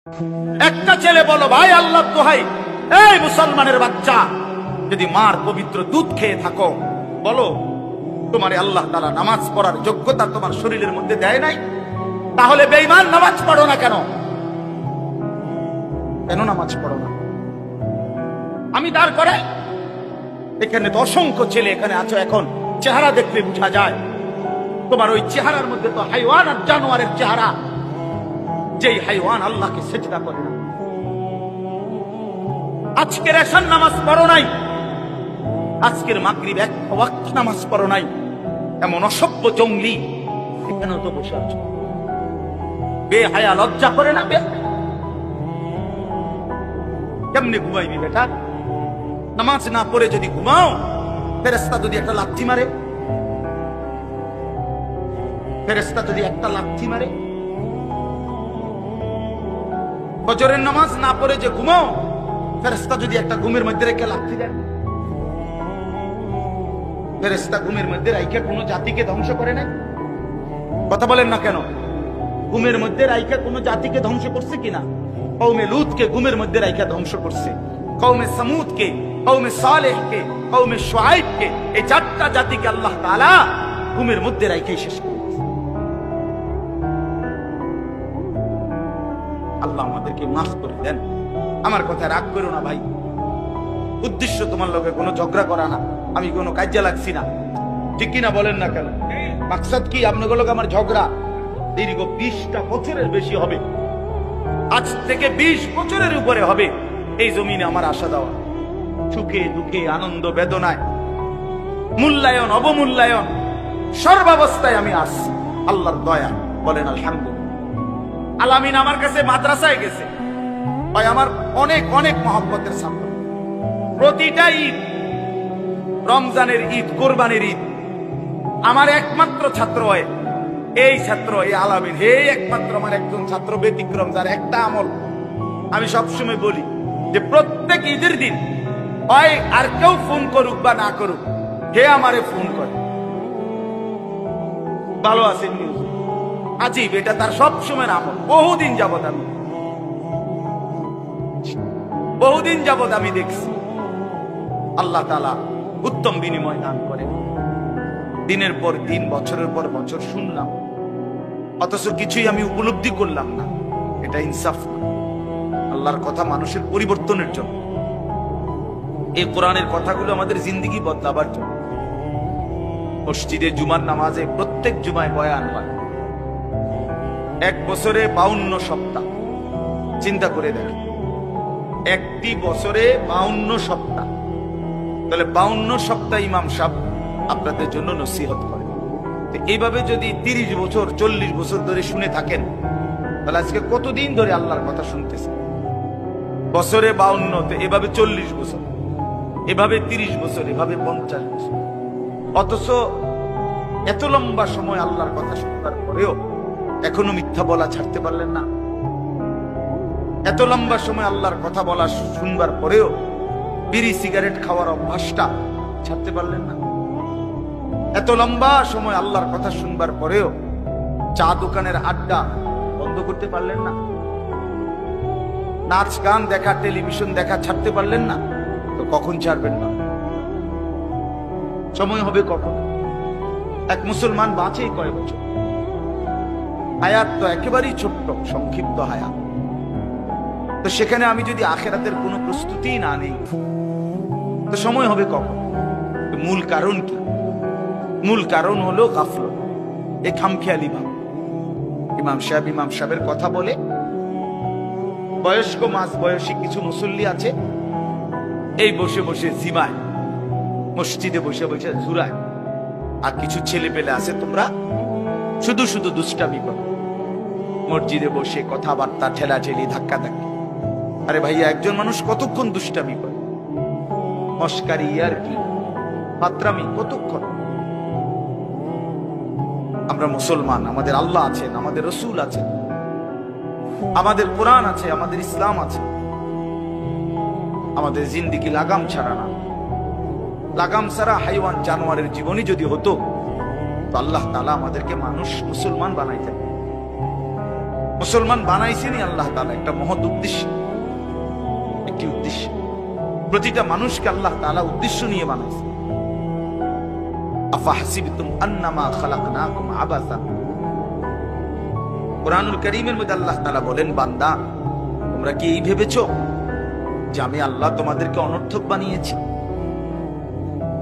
একটা ছেলে বলো, ভাই আল্লাহ দোহাই, এই মুসলমানের বাচ্চা, যদি মার পবিত্র দুধ খেয়ে থাকো, বলো তোমার আল্লাহ তাআলা নামাজ পড়ার যোগ্যতা তোমার শরীরের মধ্যে দেয় নাই, তাহলে বেঈমান নামাজ পড়ো না কেন? কেন নামাজ পড়ো না? আমি দাঁড় করে এখানে তো অসংখ্য ছেলে এখানে আছো, এখন চেহারা দেখলে বোঝা যায় তোমার ওই চেহারার মধ্যে তো হাইওয়ান আর জানোয়ারের চেহারা। যেই হাইওয়ান আল্লাহকে সিজদা করে না। আজকের এশার নামাজ পড়ো নাই, আজকের মাগরিব এক ওয়াক্ত নামাজ পড়ো নাই, এমন অসভ্য জঙ্গলি এখানেও তো বসে আছো। বেহায়া, লজ্জা করে না? কেমনে ঘুমাইবি বেটা? নামাজ না পড়ে যদি ঘুমাও, ফেরেশতা যদি একটা লাথি মারে, ফেরেশতা যদি একটা লাথি মারে, ফজরের নামাজ না পড়ে যে ঘুমাও, ফেরেশতা যদি একটা ঘুমের মধ্যে রেখে লাথি দেন। ফেরেশতা ঘুমের মধ্যে রাইখা কোনো জাতিকে ধ্বংস করে নাই? কথা বলেন না কেন? ঘুমের মধ্যে রাইখা কোনো জাতিকে ধ্বংস করছে কিনা? কওমে লূতকে ঘুমের মধ্যে রাইখা ধ্বংস করছে, কওমে সামুদকে, কওমে সালেহকে, কওমে শুআইবকে, এই চারটা জাতিকে আল্লাহ তাআলা ঘুমের মধ্যে রাইখাই শেষ করে দিয়েছে। আল্লাহ আমাদেরকে মাফ করে দেন। আমার কথা রাগ করো না ভাই, উদ্দেশ্য তোমার লগে কোনো ঝগড়া করা না, আমি কোনো কাজে লাগছি না, ঠিক কিনা বলেন না কেন? মাকসাদ কি? আপনাদের লগে আমার ঝগড়া দীর্ঘ 20টা বছরের বেশি হবে, আজ থেকে 20 বছরের উপরে হবে এই জমিনে আমার আশা দেওয়া। সুখে দুঃখে, আনন্দ বেদনায়, মূল্যায়ন অবমূল্যায়ন, সর্বাবস্থায় আমি আসছি আল্লাহর দয়া। বলেন আলহামদুলিল্লাহ। আলামিন আমার কাছে মাদ্রাসায় গেছে, ভাই আমার অনেক অনেক মহব্বতের ছাত্র। প্রতিটা ঈদ, রমজানের ঈদ, কোরবানির ঈদ, আমার একমাত্র ছাত্র হয় এই ছাত্র, এই আলামিন, হে একমাত্র আমার একজন ছাত্র ব্যতিক্রম, যার একটা আমল আমি সবসময় বলি যে প্রত্যেক ঈদের দিন হয় আর কেউ ফোন করুক বা না করুক, হে আমারে ফোন করে, ভালো আছেন নিউজ, আজীব, এটা তার সবসময় আমল। বহুদিন যাবত আমি দেখছি। আল্লাহ তাআলা উত্তম বিনিময় দান করে। দিনের পর দিন, বছরের পর বছর শুনলাম, অথচ কিছুই আমি উপলব্ধি করলাম না। এটা ইনসাফ না। আল্লাহর কথা মানুষের পরিবর্তনের জন্য, এই কোরআনের কথাগুলো আমাদের জিন্দেগি বদলাবার জন্য। মসজিদে জুমার নামাজে প্রত্যেক জুমায় বয়ান হয়, এক বছরে 52 সপ্তাহ। চিন্তা করে দেখেন, একটি বছরে 52 সপ্তাহ, তাহলে 52 সপ্তাহ ইমাম সাহেব আপনাদের জন্য নসিহত করে। এইভাবে যদি 30 বছর 40 বছর ধরে শুনে থাকেন, তাহলে আজকে কতদিন ধরে আল্লাহর কথা শুনতেছে? বছরে 52, তো এভাবে 40 বছর, এভাবে 30 বছর, এভাবে 50 বছর। অথচ এত লম্বা সময় আল্লাহর কথা শুনবার পরেও এখনো মিথ্যা বলা ছাড়তে পারলেন না। এত লম্বা সময় আল্লাহর কথা বলা শুনবার পরেও বিড়ি সিগারেট খাওয়ার অভ্যাসটা ছাড়তে পারলেন না। এত লম্বা সময় আল্লাহর কথা শুনবার পরেও চা দোকানের আড্ডা বন্ধ করতে পারলেন না। নাচ গান দেখা, টেলিভিশন দেখা ছাড়তে পারলেন না। তো কখন ছাড়বেন না? সময় হবে কখন? এক মুসলমান বাঁচে কয় বছর? হায়াত তো একেবারেই ছোট্ট, সংক্ষিপ্ত হায়াত। তো সেখানে আমি যদি আখিরাতের কোনো প্রস্তুতি না নেই, তো সময় হবে কখন? মূল কারণ কি? মূল কারণ হলো গাফলত, এই খামখেয়ালি ভাব। ইমাম সাহেবের কথা বলে, বয়স্ক মাঝ বয়সী কিছু মুসল্লি আছে, এই বসে বসে জিমায়, মসজিদে বসে বসে জুরায়। আর কিছু ছেলে পেলে আছে, তোমরা শুধু শুধু দুষ্টামি করো, মসজিদে বসে কথাবার্তা, ঠেলাঠেলি, ধাক্কাধাক্কি। আরে ভাইয়া, একজন মানুষ কতক্ষণ দুষ্টামি করে? মস্কারি, ইয়ারকি, ফাত্রামি কতক্ষণ? আমরা মুসলমান, আমাদের আল্লাহ আছেন, আমাদের রসুল আছেন, আমাদের কোরআন আছে, আমাদের ইসলাম আছে। আমাদের জিন্দেগি লাগাম ছাড়া না। লাগাম ছাড়া হাইওয়ান জানোয়ারের জীবনই যদি হতো, তো আল্লাহ তাআলা আমাদেরকে মানুষ, মুসলমান বানাইতেন। মুসলমান বানাইছেনই আল্লাহ তাআলা একটা মহৎ উদ্দেশ্য, একটি উদ্দেশ্য। প্রতিটা মানুষকে আল্লাহ তাআলা উদ্দেশ্য নিয়ে বানাইছে। আফাহসিবতুম আন্নামা খালাকনাকুম আবাসান। কুরআনুল কারীমের মধ্যে আল্লাহ তাআলা বলেন, বান্দা তোমরা কি এই ভেবেছো যে আমি আল্লাহ তোমাদেরকে অনর্থক বানিয়েছি?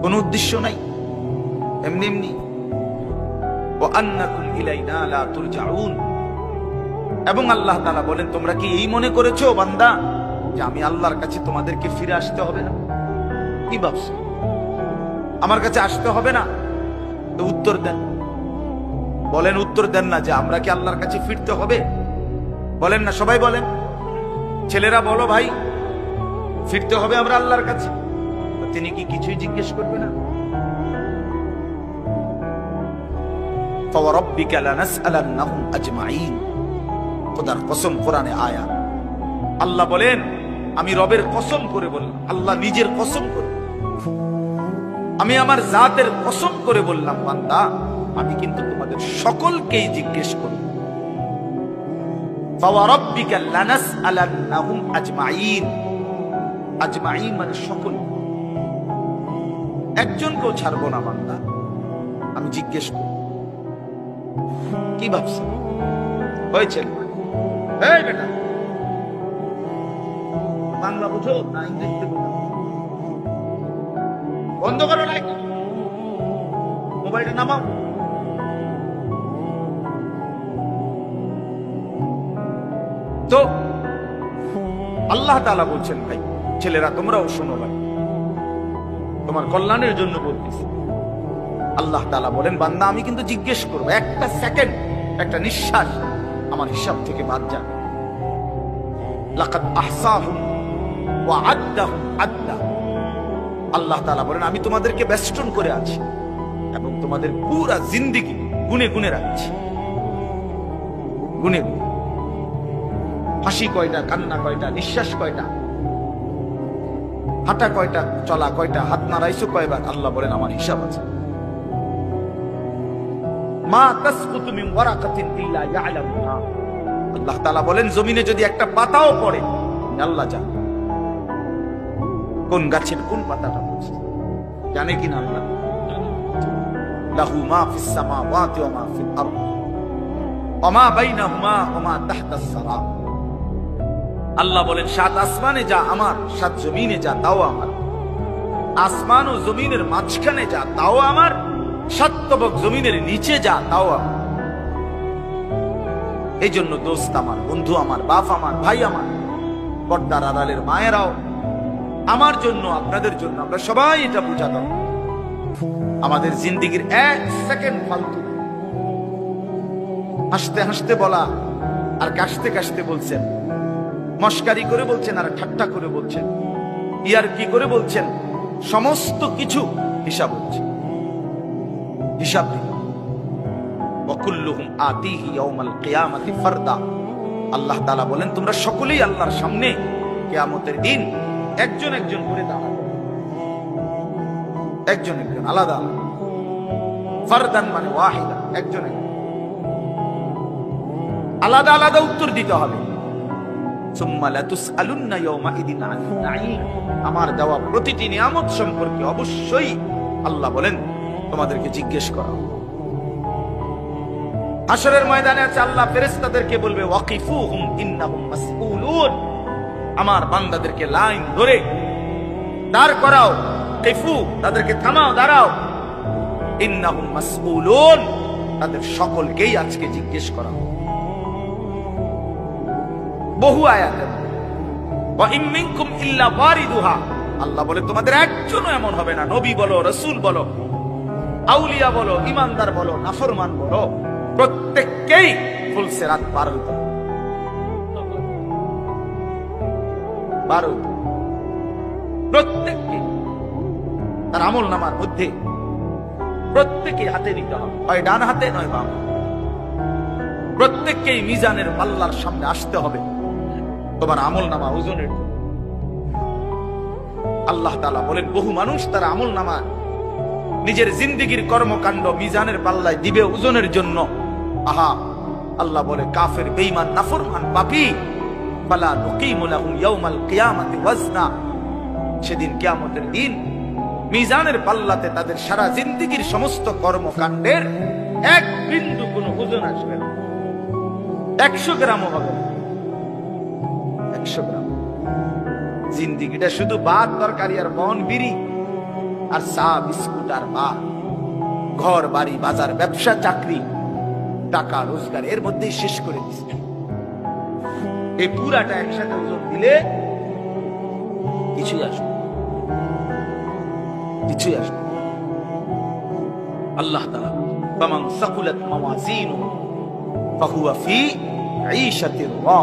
কোনো উদ্দেশ্য নাই, এমনি এমনি। ওয়া আন্নাকুম ইলাইনা লা তুরজাউন। এবং আল্লাহ তাআলা বলেন, তোমরা কি এই মনে করেছো বান্দা যে আমি আল্লাহর কাছে তোমাদেরকে ফিরে আসতে হবে না? কি ভাবছো আমার কাছে আসতে হবে না? তো উত্তর দেন, বলেন, উত্তর দেন না যে আমরা কি আল্লাহর কাছে ফিরতে হবে? বলেন না, সবাই বলেন। ছেলেরা বলো, ভাই ফিরতে হবে আমরা আল্লাহর কাছে। তিনি কি কিছুই জিজ্ঞেস করবে না? ফাওয়ারাব্বিকা লানাসআলান্নাহুম আজমাইন। খোদার কসম, কোরআনে আয়াত। আল্লাহ বলেন, আমি রবের কসম করে বললাম, আল্লাহ নিজের কসম করে, আমি আমার জাতের কসম করে বললাম, বান্দা আমি কিন্তু তোমাদের সকলকেই জিজ্ঞেস করব। ফাওয়ারাব্বিকা লানাসআলান্নাহুম আজমাইন। আজমাইন মানে সকল, একজনকেও ছাড়বো না বান্দা, আমি জিজ্ঞেস করব। কি ভাবছেন হয়েছে? এই বেটা, বাংলা বুঝো না ইংরেজিতে বুঝো? বন্ধ করো, লাইট মোবাইলটা নামাও। তো আল্লাহ তাআলা বলছেন, ভাই ছেলেরা তোমরাও শোনো, ভাই তোমার কল্যাণের জন্য বলতেছি। আল্লাহ তাআলা বলেন, বান্দা আমি কিন্তু জিজ্ঞেস করবো, একটা সেকেন্ড, একটা নিঃশ্বাস আমার হিসাব থেকে বাদ যাবে। লাকাদ আহসাহুম ওয়া আদ্দাহুম আদ্দা। আল্লাহ তাআলা বলেন, আমি তোমাদেরকে বেষ্টন করে আছি এবং তোমাদের পুরা জিন্দেগি গুনে গুনে রাখছি, গুনে গুনে। হাসি কয়টা, কান্না কয়টা, নিঃশ্বাস কয়টা, হাঁটা কয়টা, চলা কয়টা, হাত নাড়াইছো কয়বার, আল্লাহ বলেন আমার হিসাব আছে। মা তাসকুতু মিন ওয়ারাকাতিন ইল্লা ইয়ালামুহা। আল্লাহ তাআলা বলেন, জমিনে যদি একটা পাতাও পড়ে আল্লাহ জানে কোন গাছের কোন পাতাটা পড়ছে, জানে কিনা আল্লাহ? লাহু মা ফিস সামাওয়াতি ওয়া মা ফিল আরদ ওয়া মা বাইনাহুমা ওয়া মা তাহতাস সারা। আল্লাহ বলেন, সাত আসমানে যা আমার, সাত জমিনে যা তাও আমার। আসমান ও জমিনের মাঝখানে যা তাও আমার, সাত তবক জমিনের নিচে যা তাও আমার। এই জন্য দোস্ত আমার, বন্ধু আমার, বাপ আমার, ভাই আমার, পর্দার আড়ালের মায়েরাও, আমার জন্য, আপনাদের জন্য, আমরা সবাই এটা বোঝা দরকার। আমাদের জিন্দেগির এক সেকেন্ড ফালতু। হাসতে হাসতে বলা আর কাশতে কাশতে বলছেন, মস্কারি করে বলছেন আর ঠাট্টা করে বলছেন, ইয়ার কি করে বলছেন, সমস্ত কিছু হিসাব হচ্ছে, হিসাব দিন। ওয়াকুল্লুহুম আতিহি ইয়াউমাল কিয়ামাতি ফারদা। আল্লাহ তাআলা বলেন, তোমরা সকলেই আল্লাহর সামনে কিয়ামতের দিন একজন একজন করে দাঁড়াবে, একজন একজন আলাদা আলাদা। ফারদান মানে ওয়াহিদা, একজন একজন আলাদা আলাদা উত্তর দিতে হবে। সুম্মা লাতুসআলুন্না ইয়াওমাইদিন আনিন নাঈম। আমার দেওয়া প্রতিটি নিয়ামত সম্পর্কে অবশ্যই আল্লাহ বলেন তোমাদেরকে জিজ্ঞেস করা। হাশরের ময়দানে আছে, আল্লাহ ফেরেশতাদেরকে বলবে, ওয়াকিফুহুম ইন্নাহুম মাসউলুন। আমার বান্দাদেরকে লাইন ধরে দাঁড় করাও, কিফু তাদেরকে থামাও, দাঁড়াও। ইন্নাহুম মাসউলুন, তাদের সকলকেই আজকে জিজ্ঞেস করা হবে। বহু আয়াতে ওয়া ইম মিনকুম ইল্লা ওয়ারিদুহা। আল্লাহ বলে, তোমাদের একজনও এমন হবে না, নবী বলো, রাসূল বলো, আউলিয়া বলো, ইমানদার বলো, নাফরমান বলো, প্রত্যেককেই ফুল সিরাত পার হতে হবে। প্রত্যেককে তার আমল নামার মধ্যে প্রত্যেকে হাতে নিতে হবে, হয় ডান হাতে নয় বাম। প্রত্যেককেই মিজানের পাল্লার সামনে আসতে হবে তোমার আমল নামা ওজনের। আল্লাহ তাআলা বলেন, বহু মানুষ তার আমল নামা নিজের জিন্দেগির কর্মকাণ্ড মিজানের পাল্লায় দিবে ওজনের জন্য। আহা, আল্লাহ বলে কাফের, বেঈমান, নাফরমান, পাপী, ফালা নুকিমু লাহুম ইয়াউমাল কিয়ামাতি ওয়াজনা, সেদিন কিয়ামতের দিন মিজানের পাল্লাতে তাদের সারা জিন্দেগীর সমস্ত কর্মকাণ্ডের এক বিন্দু কোনো ওজন আসবে না, 100 গ্রামও হবে না, 100 গ্রাম। জিন্দেগিটা শুধু ভাত তরকারি আর বন বিড়ি আর চা বিস্কুট আর ভাত, ঘর বাড়ি বাজার ব্যবসা চাকরি টাকা রোজগার এর মধ্যেই শেষ করে দিচ্ছে। এই পুরাটা একসাথে ওজন দিলে কিছুই আসবে, কিছুই আসবে। আল্লাহ তাআলা ফামান সাকুলাত মাওয়াজিনুহু ফাহুয়া ফি ঈশাতির রাদিয়া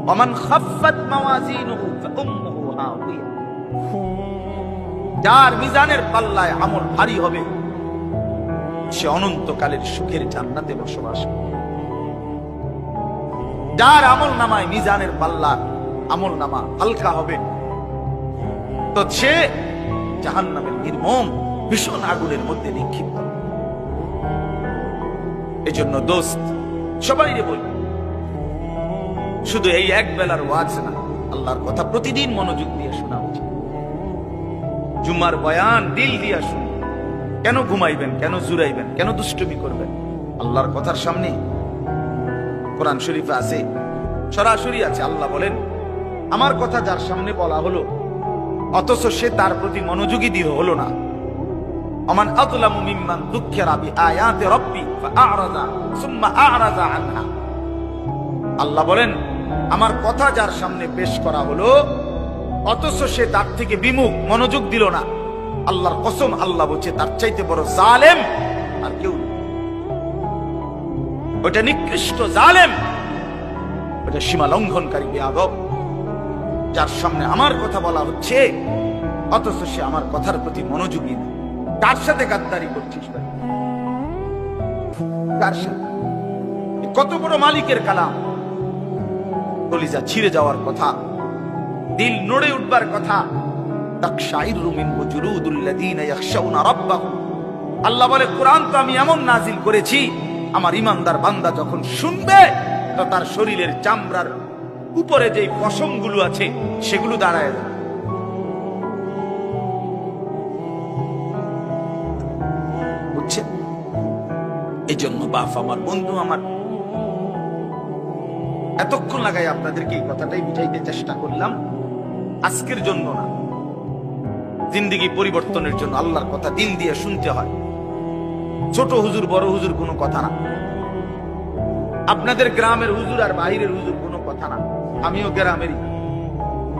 ওয়া মান খাফফাত মাওয়াজিনুহু ফাউম্মুহু হাওিয়া, যার মিজানের পাল্লায় আমল ভারী হবে সে অনন্তকালের সুখের জান্নাতে বসবাস করবে। যার আমল নামায় মিজানের পাল্লা আমল নামা হালকা হবে তো সে জাহান্নামের নির্মম ভীষণ আগুনের মধ্যে নিক্ষিপ্ত। এজন্য দোস্ত সবাই বলি, শুধু এই এক বেলার ওয়াজ না, আল্লাহর কথা প্রতিদিন মনোযোগ দিয়ে শোনা উচিত। জুমার বয়ান দিল দিয়ে শুনুন। কেন ঘুমাইবেন, কেন জুরাইবেন, কেন দুষ্টুমি করবেন? আল্লাহর কথার সামনে কোরআন শরীফে আছে, সরাসরি আছে। আল্লাহ বলেন, আমার কথা যার সামনে বলা হলো অথচ সে তার প্রতি মনোযোগী দিয়ে হলো না, আমান আযলামু মিম্মান যুক্কিরা বিআয়াতি রাব্বি ফাআরাযা সুম্মা আ'রাযা আনহা। আল্লাহ বলেন, আমার কথা যার সামনে পেশ করা হলো অথচ সে তার থেকে বিমুখ, মনোযোগ দিল না, আল্লাহর কসম, আল্লাহ বলছে তার চাইতে বড় জালেম আর কেউ নেই। ওটা নিকৃষ্ট জালেম, ওটা সীমা লঙ্ঘনকারী বেয়াদব, যার সামনে আমার কথা বলা হচ্ছে অথচ সে আমার কথার প্রতি মনোযোগী না। কার সাথে গাদ্দারি করছিস ভাই? কার সাথে? কত বড় মালিকের কালাম, কলিজা ছিঁড়ে যাওয়ার কথা, দিল নড়ে উঠবার কথা। তাকশাইরু মিনহু জুলুদুল্লাযীনা ইয়াখশাউনা রাব্বাহুম। আল্লাহ বলে, কোরআন তো আমি এমন নাজিল করেছি, আমার ঈমানদার বান্দা যখন শুনবে তো তার শরীরের চামড়ার উপরে যে পশমগুলো আছে সেগুলো দাঁড়ায় যাবে। বুঝছেন? এই জন্য বাপ আমার, বন্ধু আমার, এতক্ষণ লাগাই আপনাদেরকে এই কথাটাই বুঝাইতে চেষ্টা করলাম। আজকের জন্য না, জিন্দেগি পরিবর্তনের জন্য আল্লাহর কথা দিল দিয়ে শুনতে হয়। ছোট হুজুর বড় হুজুর কোনো কথা না, আপনাদের গ্রামের হুজুর আর বাহিরের হুজুর কোনো কথা না। আমিও গ্রামেরই,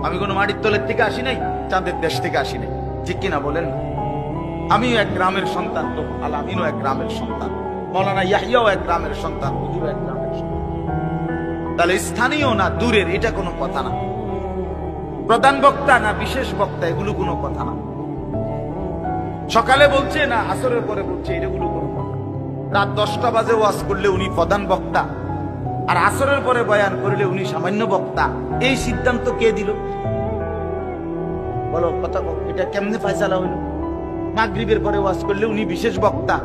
আমি কোনো মাটির তলের থেকে আসি নাই, চাঁদের দেশ থেকে আসি নাই, ঠিক কিনা বলেন? আমিও এক গ্রামের সন্তান, তো আলামিনও এক গ্রামের সন্তান, মৌলানা ইয়াহিয়াও এক গ্রামের সন্তান, হুজুরও এক গ্রামের সন্তান। তাহলে স্থানীয় না দূরের এটা কোনো কথা না, প্রধান বক্তা না বিশেষ বক্তা এগুলো কোনো কথা না, সকালে বলছে না আসরের পরে বলছে এগুলো কোনো কথা। রাত 10টা বাজে ওয়াজ করলে উনি প্রধান বক্তা আর আসরের পরে বয়ান করলে উনি সামান্য বক্তা, এই সিদ্ধান্ত কে দিল? বলো কথা, এটা কেমনে ফয়সালা হইল? মাগরিবের পরে ওয়াজ করলে উনি বিশেষ বক্তা,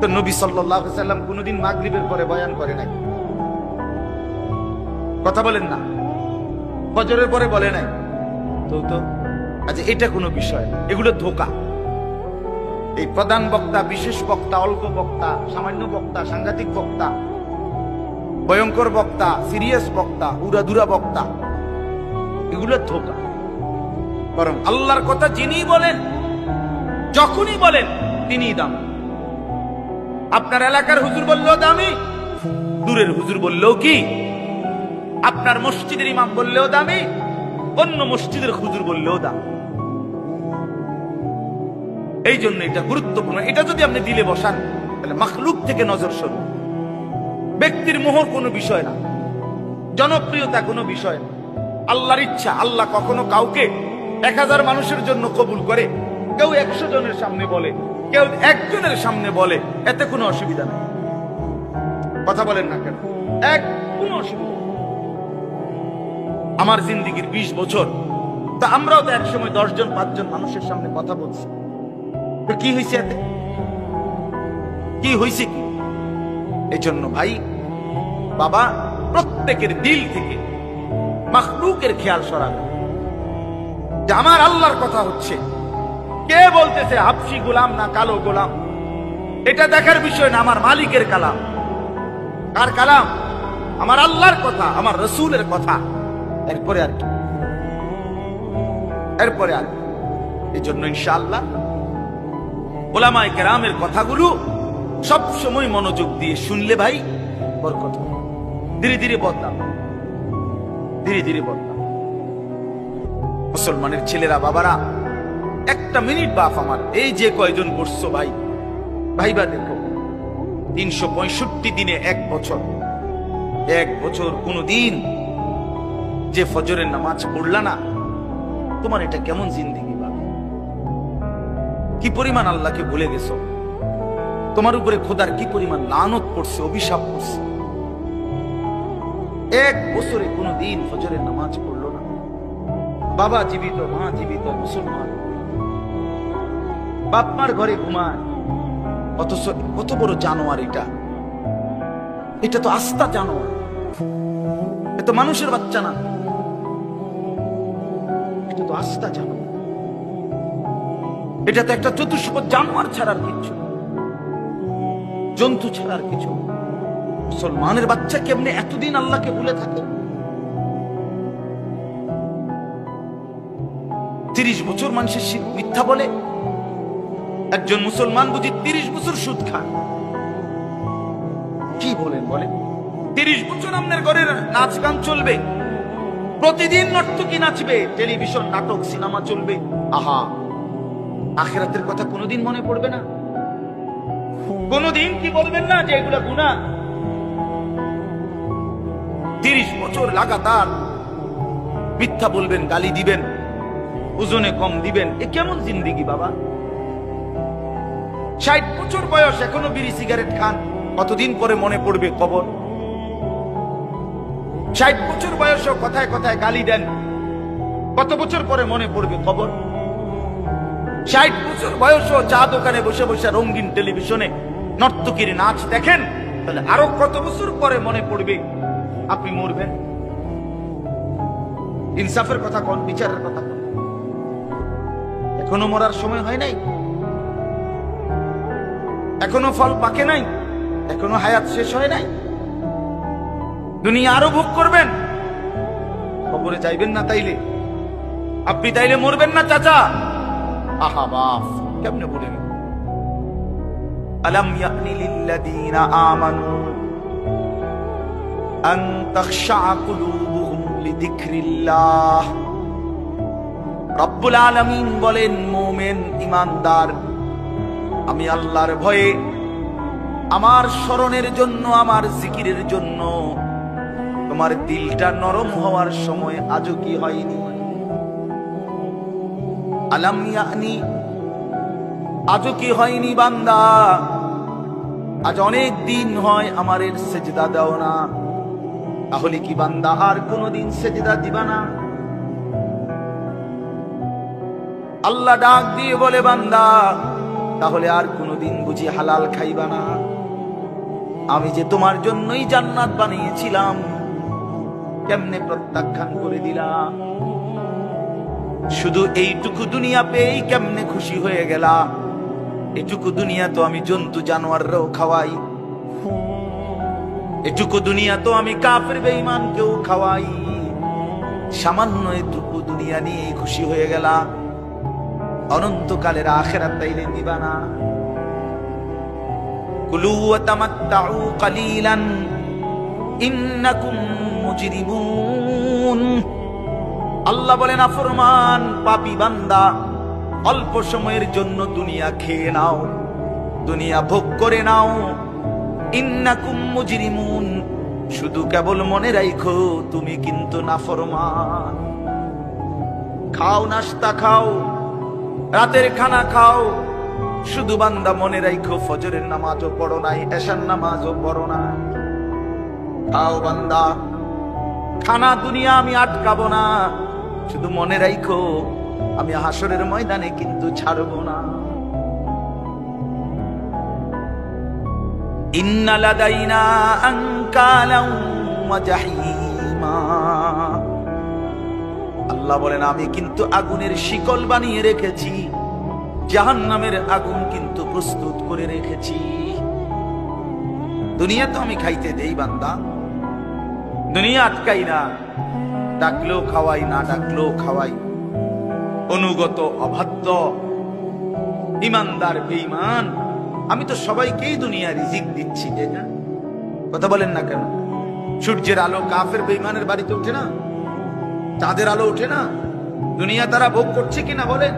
তো নবী সাল্লাল্লাহু আলাইহি ওয়াসাল্লাম কোনদিন মাগরিবের পরে বয়ান করে নাই, কথা বলেন না? ফজরের পরে বলে নাই তো তো আচ্ছা, এটা কোনো বিষয়? এগুলো ধোঁকা। এই প্রধান বক্তা, বিশেষ বক্তা, অল্প বক্তা, সামান্য বক্তা, সাংঘাতিক বক্তা, ভয়ঙ্কর বক্তা, সিরিয়াস বক্তা, উড়াধুরা বক্তা, এগুলো ধোঁকা। বরং আল্লাহর কথা যিনি বলেন, যখনই বলেন তিনিই দাম। আপনার এলাকার হুজুর বললেও দামি, দূরের হুজুর বললেও কি, আপনার মসজিদের ইমাম বললেও দামি, অন্য মসজিদের হুজুর বললেও দাম। এই জন্য এটা গুরুত্বপূর্ণ। এটা যদি আপনি দিলে বসান তাহলে মাখলুক থেকে নজর সরু। ব্যক্তির মোহর কোনো বিষয় না, জনপ্রিয়তা কোনো বিষয় না, আল্লাহর ইচ্ছা। আল্লাহ কখনো কাউকে 1000 মানুষের জন্য কবুল করে, কেউ 100 জনের সামনে বলে, কেউ 1 জনের সামনে বলে, এতে কোনো অসুবিধা নেই। কথা বলেন না কেন? কোনো অসুবিধা। আমার জিন্দেগির 20 বছর, তা আমরাও তো একসময় 10 জন 5 জন মানুষের সামনে কথা বলছি, তো কি হয়েছে এতে? কি হয়েছে কি? এই জন্য ভাই বাবা প্রত্যেকের দিল থেকে মাখলুকের খেয়াল সরাবে যে আমার আল্লাহর কথা হচ্ছে, কে বলতেছে হাবশি গোলাম না কালো গোলাম, এটা দেখার বিষয় না, আমার মালিকের কালাম। কার কালাম? আমার আল্লাহর কথা, আমার রসুলের কথা। এরপরে আর কি, এরপরে আর কি। এই জন্য ইনশাআল্লাহ উলামায়ে কেরামের কথাগুলো সব সময় মনোযোগ দিয়ে শুনলে ভাই বরকত। ধীরে ধীরে বদলাম, ধীরে ধীরে বদলাম। মুসলমানের ছেলেরা, বাবারা, একটা মিনিট বাপ আমার এই যে কয়জন বসছো ভাই, ভাইবা দেখো 365 দিনে এক বছর, এক বছর কোনদিন যে ফজরের নামাজ পড়লা না, তোমার এটা কেমন জিন্দেগি বাবা? কি পরিমাণ আল্লাহকে ভুলে গেছো, তোমার উপরে খোদার কি পরিমাণ লানত পড়ছে, অভিশাপ পড়ছে। এক বছরে কোনদিন ফজরের নামাজ পড়লো না। বাবা জীবিত, মা জীবিত, মুসলমান, বাপমার ঘরে ঘুমায়, অথচ কত বড় জানোয়ার এটা। এটা তো আস্তা জানোয়ার, এটা মানুষের বাচ্চা না, এটা তো আস্তা জানোয়ার। এটা তো একটা চতুষ্প জানোয়ার ছাড়ার কিছু, জন্তু ছাড়ার কিছু। মুসলমানের বাচ্চা কেমনে এতদিন আল্লাহকে ভুলে থাকে? 30 বছর মানুষের মিথ্যা বলে। একজন মুসলমান বুঝি 30 বছর সুদ খান। কি বলেন বলে? 30 বছর আপনার ঘরের নাচ গান চলবে, প্রতিদিন নর্তকী নাচবে, টেলিভিশন নাটক সিনেমা চলবে। আহা, আখিরাতের কথা কোনোদিন মনে পড়বে না? কোনোদিন কি বলবেন না যে এগুলা গুনাহ? 30 বছর লাগাতার মিথ্যা বলবেন, গালি দিবেন, ওজনে কম দিবেন, এ কেমন জিন্দেগি বাবা? 60 বছর বয়স এখনো বিড়ি সিগারেট খান, কতদিন পরে মনে পড়বে কবর? 60 বছর বয়সও কথায় কথায় গালি দেন, কত বছর পরে মনে পড়বে কবর? 60 বছর বয়সও চা দোকানে বসে বসে রঙিন টেলিভিশনে নর্তকীর নাচ দেখেন, তাহলে আরো কত বছর পরে মনে পড়বে আপনি মরবেন? ইনসাফের কথা কোন, বিচারের কথা কোন? এখনো মরার সময় হয় নাই, এখনো ফল পাকে নাই, এখনো হায়াত শেষ হয় নাই। দুনিয়া আরো ভোগ করবেন, কবরে যাইবেন না তাইলে? আপনি তাইলে মরবেন না চাচা? আহা বাপ, কেমনে বলে গেল? আলাম ইয়ানি লিল্লাযীনা আমানু আন তাখশা কুলুবুহুম লিযিকরিল্লাহ। রব্বুল আলামিন বলেন, মুমিন ঈমানদার, আমি আল্লাহর ভয়ে, আমার স্মরণের জন্য, আমার জিকিরের জন্য তোমার দিলটা নরম হওয়ার সময় আজও কি হয়নি? আলাম ইয়ানি, আজও কি হয়নি বান্দা? আজ অনেক দিন হয় আমারের সেজদা দাও না, তাহলে কি বান্দা আর কোনদিন সেজদা দিবা না? আল্লাহ ডাক দিয়ে বলে, বান্দা তাহলে আর কোনদিন বুঝি হালাল খাইবা না? আমি যে তোমার জন্যই জান্নাত বানিয়েছিলাম, কেমনে প্রত্যাখ্যান করে দিলাম? শুধু এইটুকু দুনিয়া পেয়েই কেমনে খুশি হয়ে গেলা? এটুকু দুনিয়া তো আমি জন্তু জানোয়াররাও খাওয়াই, এটুকু দুনিয়া তো আমি কাফের বেঈমানকেও খাওয়াই, সামান্য এটুকু দুনিয়া নিয়ে খুশি হয়ে গেলা? অনন্তকালের আখিরাত তাইলে নিবা না? কুলু ওয়া তামাত্তাউ কালিলান ইন্নাকুম মুজরিমুন। আল্লাহ বলেন, নাফরমান পাপী বান্দা, অল্প সময়ের জন্য দুনিয়া খেয়ে নাও, দুনিয়া ভোগ করে নাও। ইন্নাকুম মুজরিমুন, শুধু কেবল মনে রাখো তুমি কিন্তু নাফরমান। খাও, নাস্তা খাও, রাতের খানা খাও, শুধু বান্দা মনে রাখো ফজরের নামাজও পড়ো নাই, এশার নামাজও পড়ো না। খাও বান্দা, খানা দুনিয়া আমি আটকাবো না, শুধু মনে রাখো আমি হাসরের ময়দানে কিন্তু ছাড়বো না। ইন্না লাদাইনা আনকালাও ওয়া জাহিমা। আল্লাহ বলেন আমি কিন্তু আগুনের শিকল বানিয়ে রেখেছি, জাহান্নামের আগুন কিন্তু প্রস্তুত করে রেখেছি। দুনিয়া তো আমি খাইতে দেই বান্দা, দুনিয়া আটকাই না, ডাকলেও খাওয়াই, না ডাকলেও খাওয়াই। অনুগত অবাধ্য ইমানদার বেঈমান আমি তো সবাইকেই দুনিয়া রিজিক দিচ্ছি, তাই না? কথা বলেন না কেন? সূর্যের আলো কাফের বেঈমানের বাড়িতে ওঠে না? চাঁদের আলো ওঠে না? দুনিয়া তারা ভোগ করছে কিনা বলেন?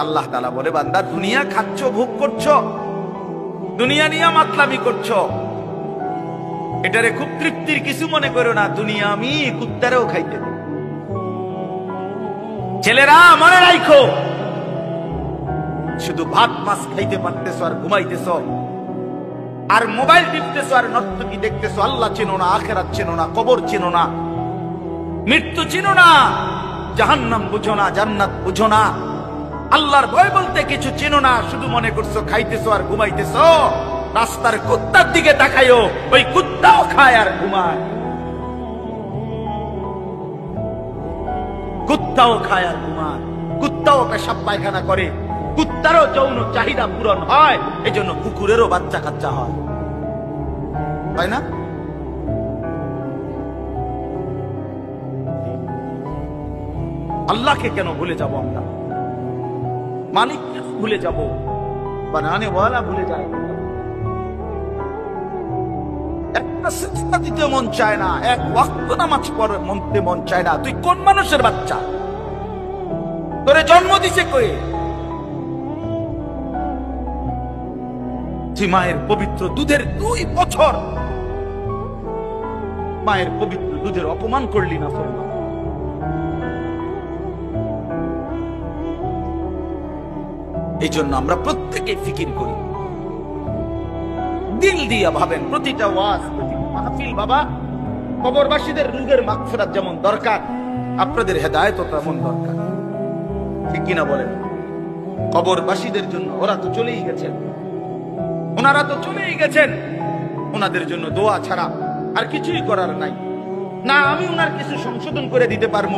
আল্লাহ তাআলা বলে বান্দা দুনিয়া খাচ্ছ, ভোগ করছো, দুনিয়া নিয়ে মাতলামি করছো, এটারে খুব তৃপ্তির কিছু মনে করো না। দুনিয়া আমি কুত্তারেও খাইতে দেব। ছেলেরা মনে রাখো, শুধু ভাত মাছ খাইতে পারতেছ আর ঘুমাইতেছ আর মোবাইল টিপতেছ আর নর্তকী দেখতেছ। আল্লাহ চেনো না, আখিরাত চেনো না, কবর চেনো না, মৃত্যু চেনো না, জাহান্নাম বুঝো না, জান্নাত বুঝো না, আল্লাহর ভয় বলতে কিছু চেনো না। শুধু মনে করছো খাইতেছ আর ঘুমাইতেছ। রাস্তার কুত্তার দিকে তাকায়ও, ওই কুত্তাও খায় আর ঘুমায়, কুত্তাও খায় আর ঘুমায়, কুত্তাও পেশাব পায়খানা করে, কুত্তারও যৌন চাহিদা পূরণ হয়, এজন্য কুকুরেরও বাচ্চা কাচ্চা হয়, তাই না? আল্লাহকে কেন ভুলে যাব আমরা? মালিককে ভুলে যাব, বানানে ওয়ালা ভুলে যায়। একটা সিজদা দিতে মন চায় না, এক ওয়াক্ত নামাজ পড়তে মন চায় না। তুই কোন মানুষের বাচ্চা? তোরে জন্ম দিছে কই? তুই মায়ের পবিত্র দুধের 2 বছর মায়ের পবিত্র দুধের অপমান করলি না? ফরমান এই জন্য আমরা প্রত্যেকে ফিকির করি, দিল দিয়া ভাবেন। প্রতিটা ওয়াজ, প্রতিটা মাহফিল বাবা, কবরবাসীদের রূহের মাগফিরাত যেমন দরকার, আপনাদের হেদায়েতও তেমন দরকার, ঠিক কিনা বলেন? কবরবাসীদের জন্য ওরা তো চলেই গেছেন, ওনারা তো চলেই গেছেন, ওনাদের জন্য দোয়া ছাড়া আর কিছুই করার নাই। না আমি ওনার কিছু সংশোধন করে দিতে পারবো,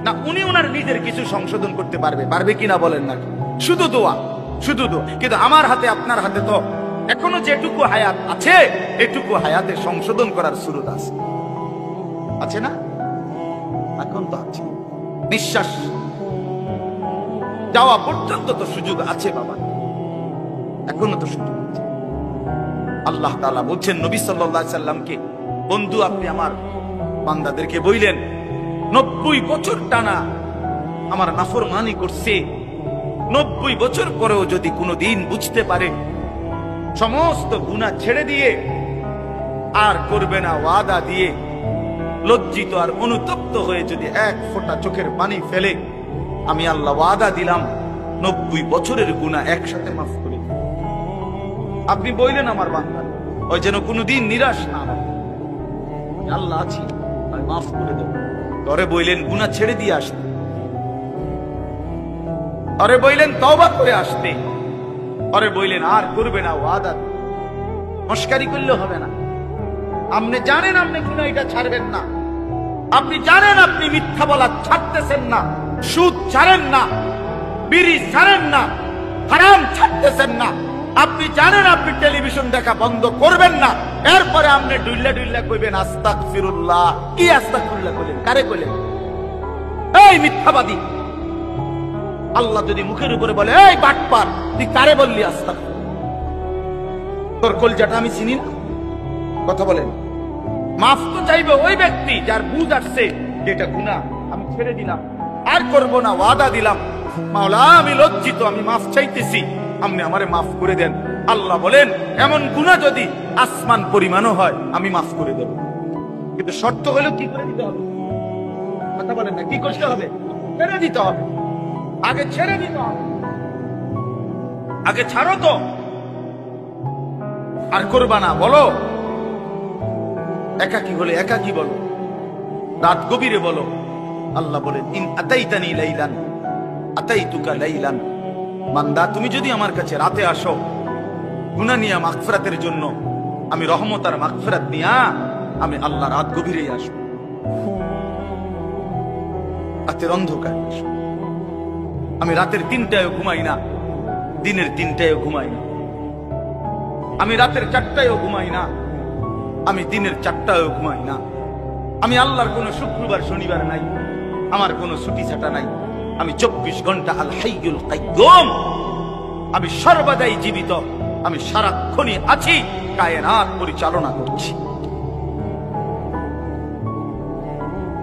না উনি ওনার নিজের কিছু সংশোধন করতে পারবে, পারবে কিনা বলেন না? শুধু দোয়া, শুধু দোয়া। কিন্তু আমার হাতে আপনার হাতে তো এখনো যেটুকু হায়াত আছে, এটুকু হায়াতে সংশোধন করার সুযোগ আছে, আছে না? এখন তো আছে, নিঃশ্বাস যাওয়া পর্যন্ত তো সুযোগ আছে বাবা, এখনো তো সুযোগ আছে। আল্লাহ তাআলা বলছেন নবী সাল্লাল্লাহু আলাইহি সাল্লামকে, বন্ধু আপনি আমার বান্দাদেরকে বইলেন 90 বছর টানা আমার নাফরমানি করছে, 90 বছর পরেও যদি কোনোদিন বুঝতে পারে, সমস্ত গুনাহ ছেড়ে দিয়ে আর করবে না ওয়াদা দিয়ে, লজ্জিত আর অনুতপ্ত হয়ে যদি এক ফোঁটা চোখের পানি ফেলে, আমি আল্লাহ ওয়াদা দিলাম 90 বছরের গুনাহ একসাথে মাফ করে। আপনি বললেন আমার বান্দা ওই যেন কোনোদিন নিরাশ না হয়, আল্লাহ আছি, আমি মাফ করে দেব। তরে বললেন গুনাহ ছেড়ে দিয়ে আসতে, আরে বললেন তওবা করে আসতে, আরে বললেন আর করবে না ওয়াদা। মস্কারি করলে হবে না। আপনি জানেন আপনি গুনাহ এটা ছাড়বেন না, আপনি জানেন আপনি মিথ্যা বলা ছাড়তেছেন না, সুদ ছাড়েন না, বিড়ি ছাড়েন না, হারাম ছাড়তেছেন না, আপনি জানেন আপনি টেলিভিশন দেখা বন্ধ করবেন না, এরপরে আপনি ডুইল্লা ডুইল্লা কইবেন আস্তাগফিরুল্লাহ। কি আস্তাগফিরুল্লাহ কইলেন? কারে কইলেন? এই মিথ্যাবাদী! আল্লাহ যদি মুখের উপরে বলে এই বাটপার, তুই কারে বললি আস্তাগফিরুল্লাহ? তোর কলজাটা আমি চিনি না? কথা বলেন। মাফ তো চাইবে ওই ব্যক্তি যার বুঝ আসছে যেটা গুনাহ, আমি ছেড়ে দিলাম, আর করব না, ওয়াদা দিলাম। মাওলা আমি লজ্জিত, আমি মাফ চাইতেছি, আপনি আমারে মাফ করে দেন। আল্লাহ বলেন এমন গুনাহ যদি আসমান পরিমাণও হয় আমি মাফ করে দেব, কিন্তু শর্ত হলো কি করে দিতে হবে? কথা বলেন না, কি করতে হবে? ছেড়ে দিতে হবে, আগে ছেড়ে দিতে হবে, আগে ছাড়ো তো, আর করবা না। বলো একাকী হলে একাকী বলো, রাত গভীরে বলো। আল্লাহ বলেন ইন আতাইতানি লাইলান আতাইতুকা লাইলান, বান্দা তুমি যদি আমার কাছে রাতে আসো গুনাহ নিয়ে মাগফিরাতের জন্য, আমি রহমত আর মাগফিরাত নিয়ে আমি আল্লাহ রাত গভীরে আসব, রাতের অন্ধকার। আমি রাতের 3টায় ঘুমাই না, দিনের 3টায় ঘুমাই না। আমি রাতের 4টায় ঘুমাই না, আমি দিনের 4টায় ঘুমাই না। আমি আল্লাহর কোনো শুক্রবার শনিবার নাই, আমার কোনো ছুটি ছাটা নাই। আমি 24 ঘন্টা আল হাইয়ুল কাইয়ুম, আমি সর্বদাই জীবিত, আমি সারাক্ষণই আছি, কায়নাত পরিচালনা করছি।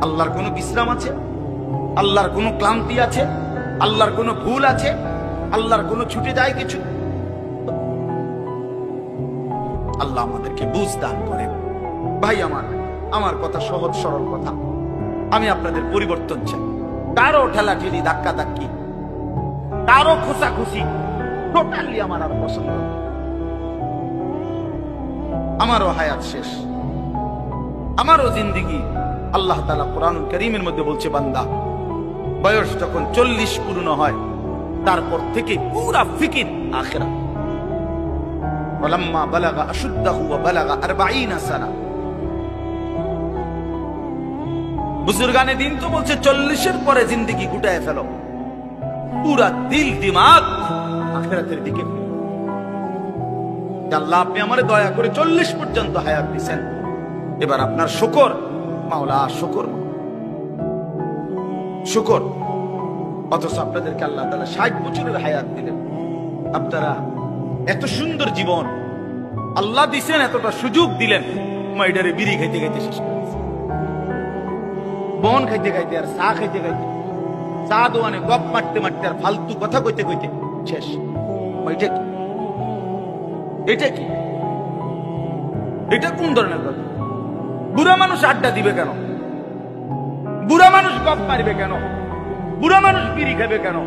আল্লাহর কোনো বিশ্রাম আছে? আল্লাহর কোনো ক্লান্তি আছে? আল্লাহর কোনো ভুল আছে? আল্লাহর কোনো ছুটে যায় কিছু? আল্লাহ আমাদেরকে বুঝ দান করেন। ভাই আমার কথা সহজ সরল কথা। আমি আপনাদের পরিবর্তন চাই। কারো ঠেলাঠেলি, ধাক্কা ধাক্কি, কারো খোঁচাখুচি টোটালি আমার আর পছন্দ। আমারও হায়াত শেষ, আমারও জিন্দেগি। আল্লাহ তাআলা কোরআনুল কারীমের মধ্যে বলছে, বান্দা বয়স যখন 40 পূর্ণ হয় তারপর থেকে পুরা ফিকির আখিরাত। ওয়ালাম্মা বালাগা আশুদ্দাহু ওয়া বালাগা 40 সানা। বুজুর্গানে দিন তো বলছে 40-এর পরে জিন্দেগি গুটায় ফেলো, পুরা দিল দিমাগ আখিরাতের দিকে। আল্লাহ আপনি আমারে দয়া করে 40 পর্যন্ত হায়াত দিয়েছেন, এবার আপনার শুকর মাওলা, শুকর শুকর। অথচ আপনাদেরকে আল্লাহ তাআলা 60 বছরের হায়াত দিলেন। আপনারা এত সুন্দর জীবন আল্লাহ দিছেন, এতটা সুযোগ দিলেন, মাইডারে বিড়ি খাইতে খাইতে শেষ করে দিয়েছেন, বন খাইতে খাইতে আর চা খাইতে খাইতে, চা দোয়ানে গপ মারতে মারতে আর ফালতু কথা কইতে কইতে শেষ। এটা কি? এটা কি? এটা কোন ধরনের কথা? বুড়া মানুষ আড্ডা দিবে কেন? বুড়া মানুষ গপ মারবে কেন? বুড়া মানুষ বিড়ি খাবে কেন?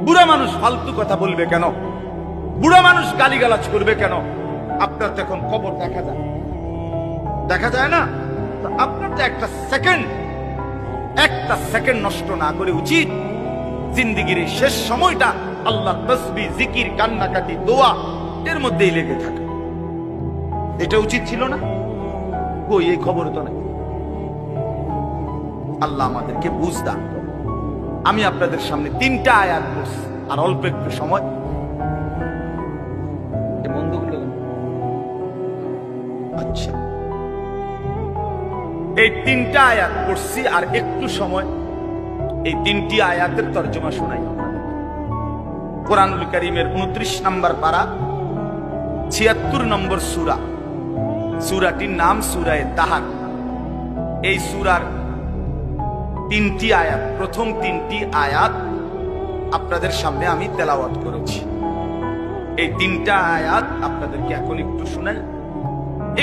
বুড়া মানুষ ফালতু কথা বলবে কেন? বুড়া মানুষ গালিগালাজ করবে কেন? আপনার তো এখন খবর দেখা যায়, দেখা যায় না? আপনার তো একটা সেকেন্ড নষ্ট না করে উচিত জিন্দেগির শেষ সময়টা আল্লাহ তাসবিহ, জিকির, কান্নাকাটি, দোয়া এর মধ্যেই লেগে থাকা। এটা উচিত ছিল না? কই, এই খবর তো নাই। আল্লাহ আমাদেরকে বুঝ দান করেন। আমি আপনাদের সামনে 3টা আয়াত পড়ছি, আর অল্প একটু সময়। আচ্ছা, এই 3টা আয়াত পড়ছি আর একটু সময়। এই 3টি আয়াতের তরজমা শোনাই আপনাদের। কোরআনুল কারীমের 29 নম্বর পারা, 76 নম্বর সূরা। সূরাটির নাম সূরা তাহার। এই সূরার 3টি আয়াত, প্রথম 3টি আয়াত আপনাদের সামনে আমি তেলাওয়াত করেছি। এই 3টা আয়াত আপনাদেরকে এখন একটু শোনাই,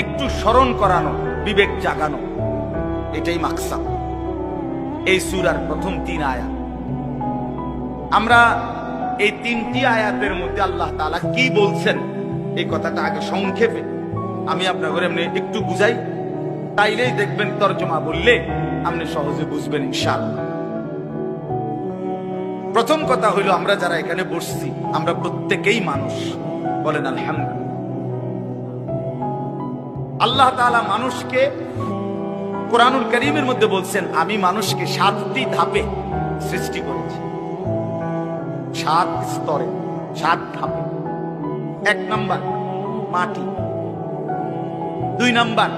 একটু স্মরণ করানো, বিবেক জাগানো, এটাই মাকসাদ। এই সূরার প্রথম 3 আয়াত। আমরা এই 3টি আয়াতের মধ্যে আল্লাহ তাআলা কি বলছেন এই কথাটা আগে সংক্ষেপে আমি আপনাদের এমনি একটু বুঝাই, তাইলেই দেখবেন তরজমা বললে আপনি সহজে বুঝবেন ইনশাআল্লাহ। প্রথম কথা হইল, আমরা যারা এখানে বসছি আমরা প্রত্যেকেই মানুষ, বলেন আলহামদুলিল্লাহ। আল্লাহ তাআলা মানুষকে কোরআনুল কারীমের মধ্যে বলছেন, আমি মানুষকে 7টি ধাপে সৃষ্টি করেছি, 7 স্তরে, 7 ধাপে। 1 নাম্বার মাটি, 2 নাম্বার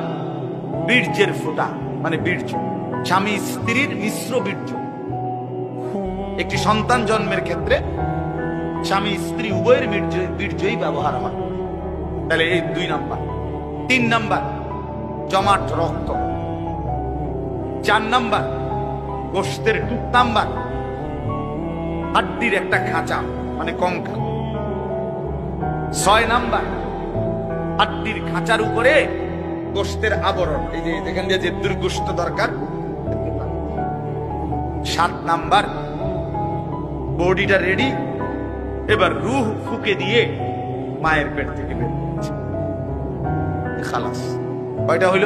বীর্যের ফোঁটা, মানে বীর্য, স্বামী স্ত্রীর মিশ্র বীর্য। একটি সন্তান জন্মের ক্ষেত্রে স্বামী স্ত্রী উভয়ের বীর্যই ব্যবহার হয়, তাহলে এই 2 নাম্বার। 3 নাম্বার জমাট রক্ত। 4 নাম্বার গোশতের টুকটাম্বার, হাড্ডির একটা খাঁচা, মানে কঙ্কাল। 6 নাম্বার হাড্ডির খাঁচার উপরে গোশতের আবরণ, এই যে এখান দিয়ে যে দুর্গোশত দরকার। 7 নাম্বার বডিটা রেডি, এবার রূহ ফুকে দিয়ে মায়ের পেট থেকে বের হচ্ছে, খালাস। কয়টা হইল?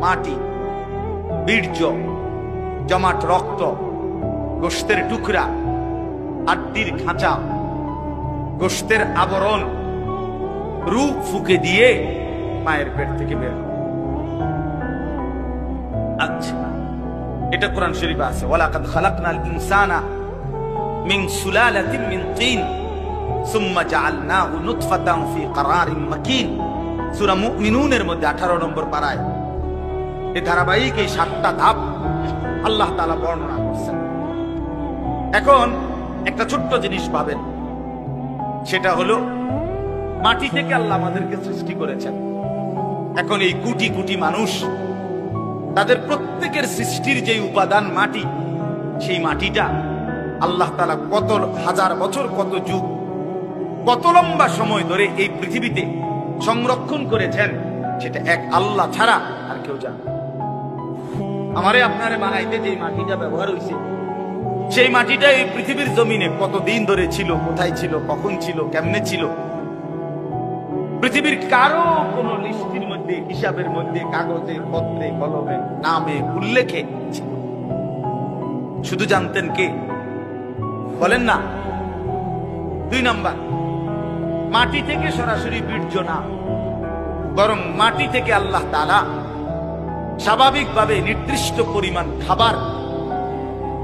মাটি, বীর্য, জমাট রক্ত, গোশতের টুকরা, হাড্ডির খাঁচা, গোশতের আবরণ, রূহ ফুকে দিয়ে মায়ের পেট থেকে বের হবে। আচ্ছা, এটা কোরআন শরীফে আছে, ওয়ালাকাদ খালাকনাল ইনসানা মিন সুলালাতিন মিন তিন সুম্মা জাআলনাহু নুতফাতান ফি ক্বারারিন মাকিন। সূরা মুমিনুনের মধ্যে 18 নম্বর পারায় এই ধারাবাহিক এই 7টা ধাপ আল্লাহ তাআলা বর্ণনা করছেন। এখন একটা ছোট্ট জিনিস পাবেন, সেটা হলো মাটি থেকে আল্লাহ আমাদেরকে সৃষ্টি করেছেন। এখন এই কোটি কোটি মানুষ, তাদের প্রত্যেকের সৃষ্টির যে উপাদান মাটি, সেই মাটিটা আল্লাহ তাআলা কত হাজার বছর, কত যুগ, কত লম্বা সময় ধরে এই পৃথিবীতে সংরক্ষণ করেছেন, সেটা এক আল্লাহ ছাড়া আর কেউ জানে না। আমারে আপনারে বানাইতে যে মাটিটা ব্যবহার হয়েছে, সেই মাটিটা এই পৃথিবীর জমিনে কতদিন ধরে ছিল, কোথায় ছিল, কখন ছিল, কেমনে ছিল, পৃথিবীর কারো কোন লিস্টির মধ্যে, হিসাবের মধ্যে, কাগজে, পত্রে, কলমে, নামে, উল্লেখে ছিল। শুধু জানতেন কে? বলেন না। 2 নাম্বার, মাটি থেকে সরাসরি বীর্য না, বরং মাটি থেকে আল্লাহ তাআলা স্বাভাবিকভাবে নির্দিষ্ট পরিমাণ খাবার,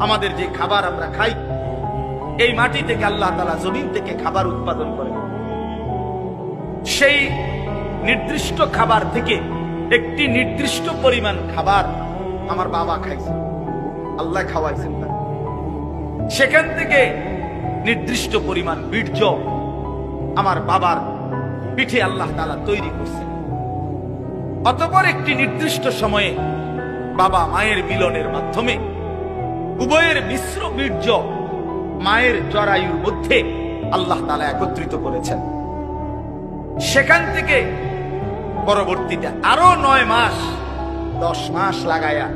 আমাদের যে খাবার আমরা খাই, এই মাটি থেকে আল্লাহ তাআলা জমিন থেকে খাবার উৎপাদন করেন। সেই নির্দিষ্ট খাবার থেকে একটি নির্দিষ্ট পরিমাণ খাবার আমার বাবা খাইছে, আল্লাহ খাওয়াইছেন না। সেখান থেকে নির্দিষ্ট পরিমাণ বীর্য আমার বাবার পিঠে আল্লাহ তাআলা তৈরি করছেন। অতঃপর একটি নির্দিষ্ট সময়ে বাবা মায়ের মিলনের মাধ্যমে উভয়ের মিশ্র বীর্য মায়ের জরায়ুর মধ্যে আল্লাহ তাআলা একত্রিত করেছেন। সেখান থেকে পরবর্তীতে আরো 9 মাস 10 মাস লাগায়া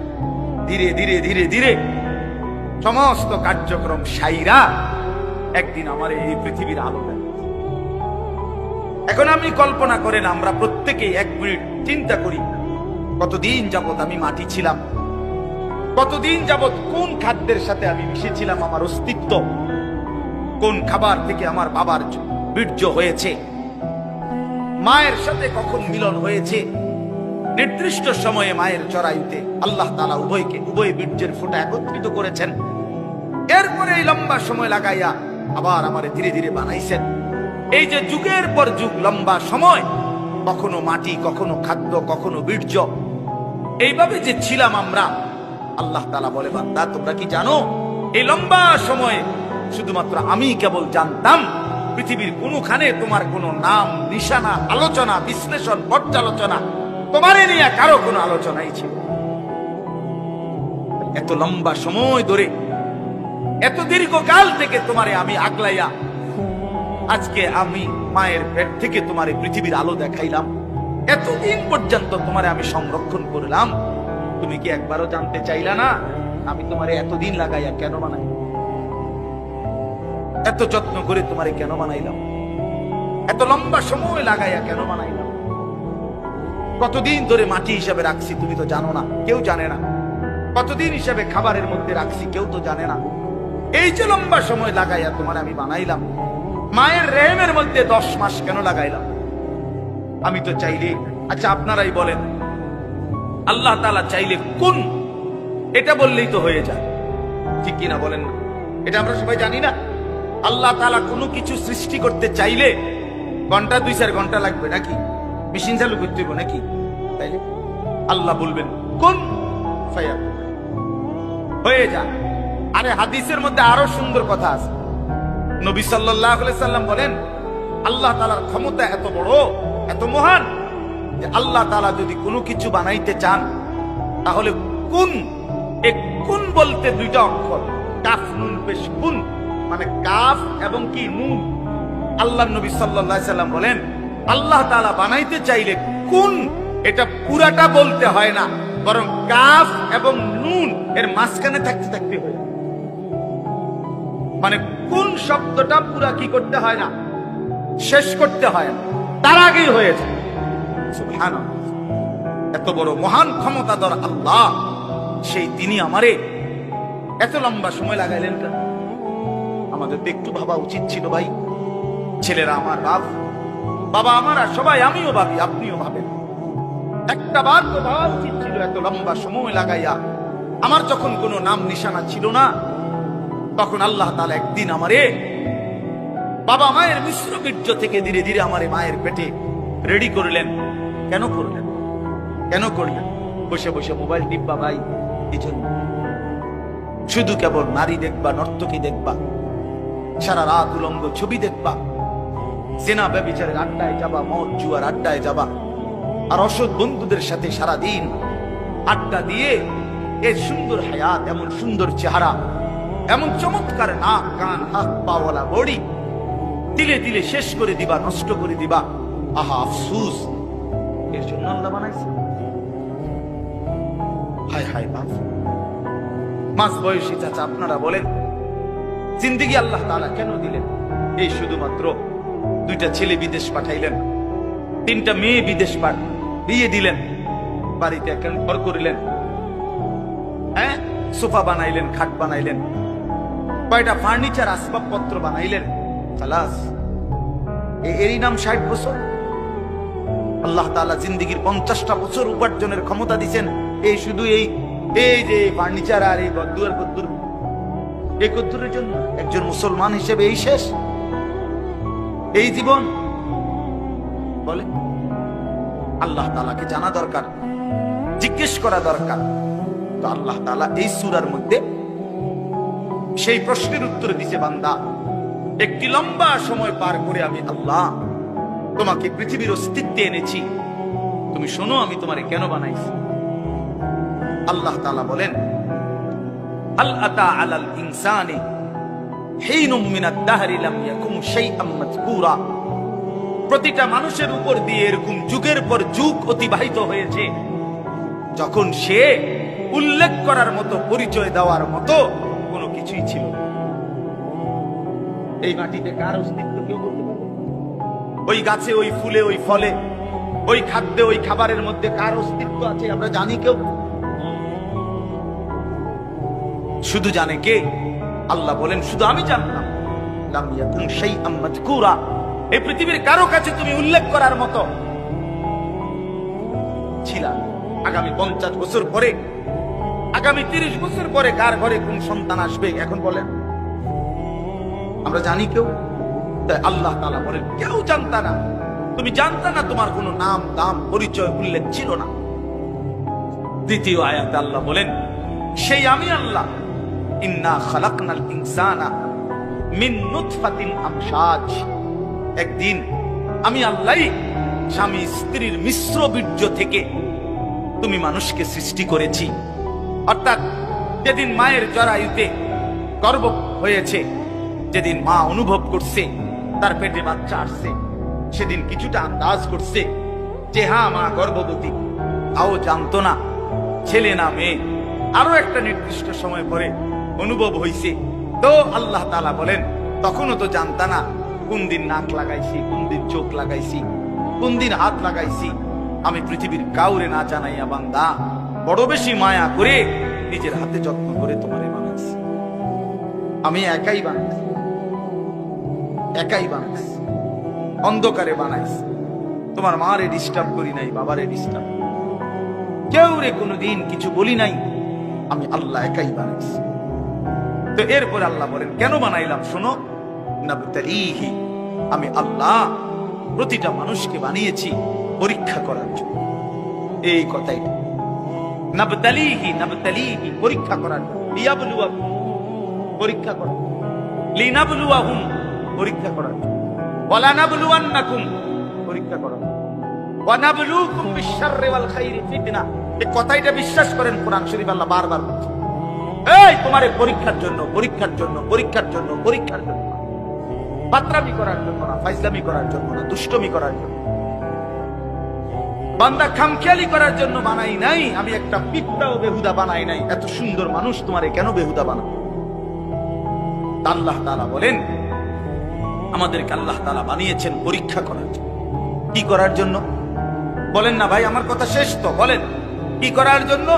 ধীরে ধীরে ধীরে ধীরে সমস্ত কার্যক্রম সাইরা একদিন আমার এই পৃথিবীর আলো দেয়। এখন আপনি কল্পনা করেন, আমরা প্রত্যেকেই 1 মিনিট চিন্তা করি, কতদিন যাবত আমি মাটি ছিলাম, কতদিন যাবত কোন খাদ্যের সাথে আমি মিশেছিলাম, আমার অস্তিত্ব কোন খাবার থেকে আমার বাবার বীর্য হয়েছে, মায়ের সাথে কখন মিলন হয়েছে। নির্দিষ্ট সময়ে মায়ের জরায়ুতে আল্লাহ তাআলা উভয় বীর্যের ফোঁটা একত্রিত করেছেন। এরপরে এই লম্বা সময় লাগাইয়া আবার আমারে ধীরে ধীরে বানাইছেন। এই যে যুগের পর যুগ লম্বা সময়, কখনো মাটি, কখনো খাদ্য, কখনো বীর্য, এইভাবে যে ছিলাম আমরা, আল্লাহ তাআলা বলে, বান্দা তোমরা কি জানো এই লম্বা সময়ে শুধুমাত্র আমি কেবল জানতাম, পৃথিবীর কোনখানে তোমার কোনো নাম, নিশানা, আলোচনা, বিশ্লেষণ, পর্যালোচনা, তোমারে নিয়ে কারো কোনো আলোচনাই ছিল। এত লম্বা সময় ধরে, এত দীর্ঘকাল থেকে তোমারে আমি আগলাইয়া আজকে আমি মায়ের পেট থেকে তোমার পৃথিবীর আলো দেখাইলাম, এতদিন পর্যন্ত তোমারে আমি সংরক্ষণ করলাম। তুমি কি একবারও জানতে চাইলা না আমি তোমারে এতদিন লাগাইয়া কেন বানাই, এত যত্ন করে তোমারে কেন বানাইলাম, এত লম্বা সময় লাগাইয়া কেন বানাইলাম, কতদিন ধরে মাটি হিসাবে রাখছি তুমি তো জানো না, কেউ জানে না। কতদিন হিসাবে খাবারের মধ্যে রাখছি কেউ তো জানে না। এই যে লম্বা সময় লাগাইয়া তোমার আমি বানাইলাম, মায়ের রেহেমের মধ্যে 10 মাস কেন লাগাইলাম আমি তো চাইলে, আচ্ছা আপনারাই বলেন, আল্লাহ তাআলা চাইলে কোন, এটা বললেই তো হয়ে যায়, ঠিক কিনা বলেন না? এটা আমরা সবাই জানি না। আল্লাহ তাআলা কোনো কিছু সৃষ্টি করতে চাইলে ঘন্টা 2-4 ঘন্টা লাগবে নাকি? মেশিন চালু করতে হইব নাকি? তাইলে আল্লাহ বলবেন কোন ফায়াকুন, হয়ে যায়। আরে হাদিসের মধ্যে আরো সুন্দর কথা আছে। নবী সাল্লাল্লাহু আলাইহি সাল্লাম বলেন, আল্লাহ তাআলার ক্ষমতা এত বড়, এত মহান, যে আল্লাহ তাআলা যদি কোনো কিছু বানাইতে চান তাহলে কুন, এই কুন বলতে 2টা অক্ষর, কাফ নুন পেশ, কুন মানে কাফ এবং কি নুন। আল্লাহর নবী সাল্লাল্লাহু আলাইহি সাল্লাম বলেন, আল্লাহ তাআলা বানাইতে চাইলে কুন, এটা পুরাটা বলতে হয় না, বরং কাফ এবং নুন এর মাঝখানে থাকতে থাকতে হয়। মানে কোন শব্দটা পুরা কি করতে হয় না, শেষ করতে হয় না, তার আগেই হয়ে যায়। সুবহানাল্লাহ, এত বড় মহান ক্ষমতাধর আল্লাহ, সেই তিনি আমারে এত লম্বা সময় লাগাইলেন কেন? আমাদের একটু ভাবা উচিত ছিল ভাই। ছেলেরা আমার বাপ, বাবা আমার আর সবাই, আমিও ভাবি, আপনিও ভাবেন, একটা বার তো ভাবা উচিত ছিল এত লম্বা সময় লাগাইয়া। আমার যখন কোনো নাম নিশানা ছিল না, তখন আল্লাহ তাআলা একদিন আমারে বাবা মায়ের মিশ্র বীর্য থেকে ধীরে ধীরে আমারে মায়ের পেটে রেডি করলেন। কেন করলেন? কেন করলেন? বসে বসে মোবাইল টিপবা ভাই, এই জন্য। শুধু কেবল নারী দেখবা, নর্তকী দেখবা, সারা রাত উলঙ্গ ছবি দেখবা, জেনা ব্যভিচারের আড্ডায় যাবা, মদ জুয়ার আড্ডায় যাবা, আর অসৎ বন্ধুদের সাথে সারা দিন আড্ডা দিয়ে এর সুন্দর হায়াত, এমন সুন্দর চেহারা, এমন চমৎকার নাক কান হাত পাওয়ালা বডি দিলে দিলে শেষ করে দিবা, নষ্ট করে দিবা। আহা আফসুস, এর জন্য আল্লাহ বানাইছে। হায় হায় বাপ, মাঝ বয়সী চাচা আপনারা বলেন, জিন্দেগি আল্লাহ তাআলা কেন দিলেন? এই শুধুমাত্র 2টা ছেলে বিদেশ পাঠাইলেন, 3টা মেয়ে বিদেশ বিয়ে দিলেন, বাড়িতে একখান ঘর করিলেন, হ্যাঁ সোফা বানাইলেন, খাট বানাইলেন, কয়টা ফার্নিচার আসবাবপত্র বানাইলেন, খালাস। এরই নাম 60 বছর? আল্লাহ তাআলা জিন্দেগির 50টা বছর উপার্জনের ক্ষমতা দিচ্ছেন এই শুধু এই যে ফার্নিচার আর এই গদ্দুর গদ্দুর, এই গদ্দুরের জন্য? একজন মুসলমান হিসেবে এই শেষ, এই জীবন? বলে আল্লাহ তাআলাকে জানা দরকার, জিজ্ঞেস করা দরকার। তো আল্লাহ তাআলা এই সূরার মধ্যে সেই প্রশ্নের উত্তর দিছে, বান্দা একটি লম্বা সময় পার করে আমি আল্লাহ তোমাকে পৃথিবীর অস্তিত্বে এনেছি, তুমি শোনো আমি তোমারে কেন বানাইছি। আল্লাহ তাআলা বলেন, হাল আতা আলাল ইনসানি হিনুম মিনাদ দাহরি লাম ইয়াকুম শাইআম মাযকুরা। প্রতিটা মানুষের উপর দিয়ে এরকম যুগের পর যুগ অতিবাহিত হয়েছে, যখন সে উল্লেখ করার মতো, পরিচয় দেওয়ার মতো কোনো কিছুই ছিল না। এই মাটিতে কার অস্তিত্ব কেউ বলতে পারে? ওই গাছে, ওই ফুলে, ওই ফলে, ওই খাদ্যে, ওই খাবারের মধ্যে কার অস্তিত্ব আছে আমরা জানি কেউ? শুধু জানে কে? আল্লাহ বলেন শুধু আমি জানতাম। লাম ইয়াকুন শাইআম মাযকুরা, এই পৃথিবীর কারো কাছে তুমি উল্লেখ করার মতো ছিলা। আগামী 50 বছর পরে, আগামী 30 বছর পরে কার ঘরে কোন সন্তান আসবে এখন বলেন? আমরা জানি কেউ? তাই আল্লাহ তাআলা বলেন কেউ জানতা না, তুমি জানতা না, তোমার কোনো নাম দাম পরিচয় উল্লেখ ছিল না। দ্বিতীয় আয়াতে আল্লাহ বলেন সেই আমি আল্লাহ, ইন্না খালাকনাল ইনসানা মিন নুতফাতিন আমশাজ। একদিন আমি আল্লাহ স্বামী স্ত্রীর মিশ্র বীর্য থেকে তুমি মানুষকে সৃষ্টি করেছি। অর্থাৎ যেদিন মায়ের জরায়ুতে গর্ভ হয়েছে, যেদিন মা অনুভব করছে তার পেটে বাচ্চা আসছে, সেদিন কিছুটা আন্দাজ করছে যে হ্যাঁ মা গর্ভবতী, তাও জানতো না ছেলে না মেয়ে। আরো একটা নির্দিষ্ট সময় পরে অনুভব হয়েছে। তো আল্লাহ তাআলা বলেন তখনও তো জানতা না কোন দিন নাক লাগাইছি, কোন দিন চোখ লাগাইছি, কোন দিন হাত লাগাইছি। আমি পৃথিবীর কাউরে না জানাইয়া বান্দা বড় বেশি মায়া করে নিজের হাতে যত্ন করে তোমারে বানাইছি। আমি একাই বানাইছি, একাই বানাইছি, অন্ধকারে বানাইছি। তোমার মারে ডিস্টার্ব করি নাই, বাবারে ডিস্টার্ব, কেউ রে কোনোদিন কিছু বলি নাই, আমি আল্লাহ একাই বানাইছি। তো এরপরে আল্লাহ বলেন কেন বানাইলাম শোনো, নাবতালিহি, আমি আল্লাহ প্রতিটা মানুষকে বানিয়েছি পরীক্ষা করার জন্য। এই কথাই নাবতালিহি, নাবতালিহি পরীক্ষা করার জন্য, লিয়াবলুয়াকুম পরীক্ষা করা, লিনাবলুয়াহুম পরীক্ষা করার জন্য, ওয়ালা নাবলুয়ান্নাকুম পরীক্ষা করার জন্য, ওয়া নাবলুকুম বিশ-শাররি ওয়াল খাইরি ফিতনা। এই কথাইটা বিশ্বাস করেন, কোরআন শরীফ আল্লাহ বারবার বলছে এই তোমারে পরীক্ষার জন্য, পরীক্ষার জন্য, পরীক্ষার জন্য, পরীক্ষার জন্য, বাতরামি করার জন্য না, ফাইজলামি করার জন্য না, দুষ্টমি করার জন্য, বান্দা খামখেয়ালি করার জন্য বানাই নাই। আমি একটা পিঁপড়াও বেহুদা বানাই নাই। এত সুন্দর মানুষ তোমারে কেন বেহুদা বানাবো? আল্লাহ তাআলা বলেন আমাদেরকে আল্লাহ তাআলা বানিয়েছেন পরীক্ষা করার জন্য। কি করার জন্য বলেন না ভাই? আমার কথা শেষ তো, বলেন কি করার জন্য?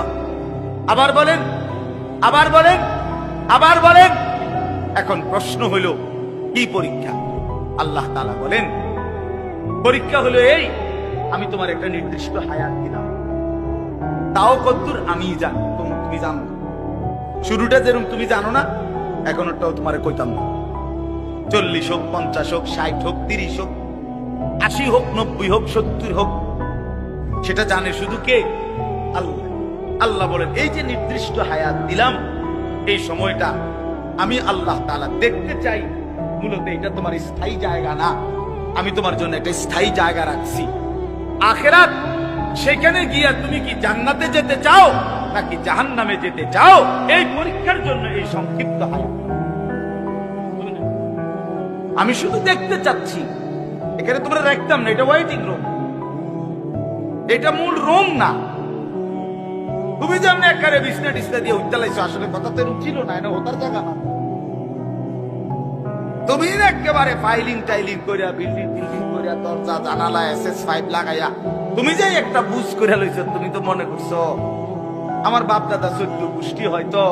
আবার বলেন, আবার বলেন, আবার বলেন। এখন প্রশ্ন হইল কি পরীক্ষা? আল্লাহ তাআলা বলেন পরীক্ষা হলো এই, আমি তোমার একটা নির্দিষ্ট হায়াত দিলাম, তাও কতদূর আমি জানি, তুমি জানো। শুরুটা যেরকম তুমি জানো না, এখনটাও তোমার কইতাম না। 40 হোক, 50 হোক, 60 হোক, 30 হোক, 80 হোক, 90 হোক, 70 হোক, সেটা জানে শুধু কে? আল্লাহ। আল্লাহ বলেন এই যে নির্দিষ্ট হায়াত দিলাম, এই সময়টা আমি আল্লাহ তাআলা দেখতে চাই। মূলত এটা তোমার স্থায়ী জায়গা না, আমি তোমার জন্য একটা স্থায়ী জায়গা রাখছি আখিরাত। সেখানে গিয়া তুমি কি জান্নাতে যেতে চাও নাকি জাহান্নামে যেতে চাও, এই পরীক্ষার জন্য এই সংক্ষিপ্ত হায়াত। আমি শুধু দেখতে চাচ্ছি, এখানে তোমরা রাখতাম না, এটা ওয়েটিং রুম, এটা মূল রুম না। তুমি যেমন একারে বিছনা টিছনা দিয়ে উঠতে আসলে কথা তো ছিল না, এটা ওটার জায়গা না। তুমি একেবারে ফাইলিং টাইলিং করিয়া, বিল্ডিং টিল্ডিং করিয়া, দরজা জানালা SS5 লাগাইয়া তুমি যে একটা বুঝ করে লইছো, তুমি তো মনে করছো আমার বাপ দাদা 14 পুষ্টি হয়তো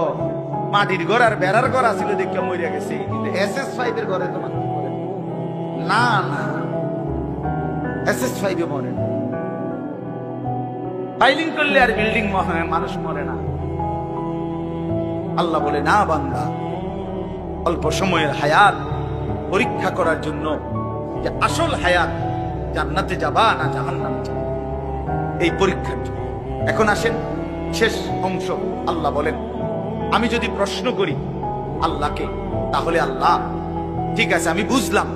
মাটির ঘর আর বেড়ার ঘর আছিল দেখে মরিয়া গেছে, কিন্তু SS5 এর ঘরে তো মানুষ মরে না। না, SS5 এ মরে না। ফাইলিং করলে আর বিল্ডিং মানুষ মরে না। আল্লাহ বলে না বান্দা, অল্প সময়ের হায়াত পরীক্ষা করার জন্য, যে আসল হায়াত জান্নাতে যাবা না জাহান্নামে যাবা, এই পরীক্ষার জন্য। এখন আসেন শেষ অংশ। আল্লাহ বলেন আমি যদি প্রশ্ন করি আল্লাহকে, তাহলে আল্লাহ ঠিক আছে আমি বুঝলাম,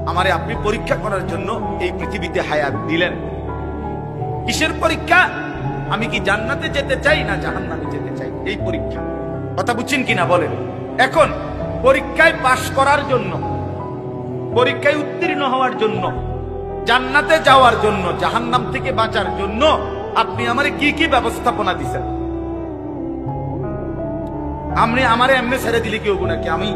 আমারে আপনি পরীক্ষা করার জন্য এই পৃথিবীতে হায়াত দিলেন। কিসের পরীক্ষা? আমি কি জান্নাতে যেতে চাই না জাহান্নামে যেতে চাই, এই পরীক্ষা। কথা বুঝছেন কিনা বলেন? এখন পরীক্ষায় পাশ করার জন্য, পরীক্ষায় উত্তীর্ণ হওয়ার জন্য, জান্নাতে যাওয়ার জন্য, জাহান্নাম থেকে বাঁচার জন্য আপনি আমারে কি কি ব্যবস্থাপনা দিছেন? আপনি আমারে এমনি ছেড়ে দিলে কি হবো নাকি? আমি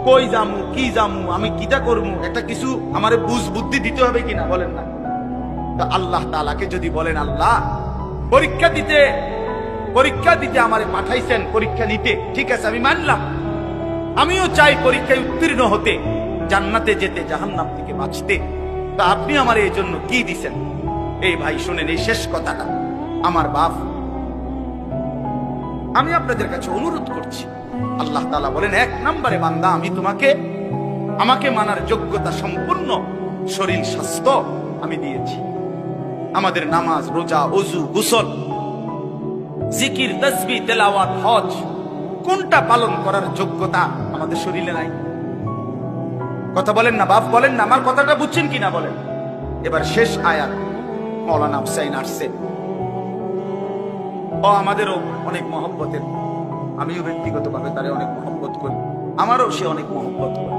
কই যামু, কি যামু, আমি কিটা করবো, একটা কিছু আমারে বুঝ বুদ্ধি দিতে হবে কিনা বলেন না? তো আল্লাহ তাআলাকে যদি বলেন আল্লাহ পরীক্ষা দিতে আমারে পাঠাইছেন, পরীক্ষা নিতে, ঠিক আছে আমি মানলাম, আমিও চাই পরীক্ষায় উত্তীর্ণ হতে, জান্নাতে যেতে, জাহান্নাম থেকে বাঁচতে। তা আপনি আমার এই জন্য কি দিছেন? এই ভাই শুনেন এই শেষ কথাটা। আমার বাপ, আমি আপনাদের কাছে অনুরোধ করছি, আল্লাহ তাআলা বলেন 1 নম্বরে বান্দা আমি আমাকে মানার যোগ্যতা সম্পূর্ণ শরীর স্বাস্থ্য আমি দিয়েছি। আমাদের নামাজ, রোজা, ওযু, গোসল, জিকির, তাসবিহ, তেলাওয়াত, হজ, কোনটা পালন করার যোগ্যতা আমাদের শরীরে নাই? কথা বলেন না বাপ, বলেন না, আমার কথাটা বুঝছেন কিনা বলেন? এবার শেষ আয়াত মাওলানা হুসাইন আসছে, ও আমাদেরও অনেক মহব্বতের, আমিও ব্যক্তিগতভাবে তারে অনেক মহব্বত করি, আমারও সে অনেক মহব্বত করে।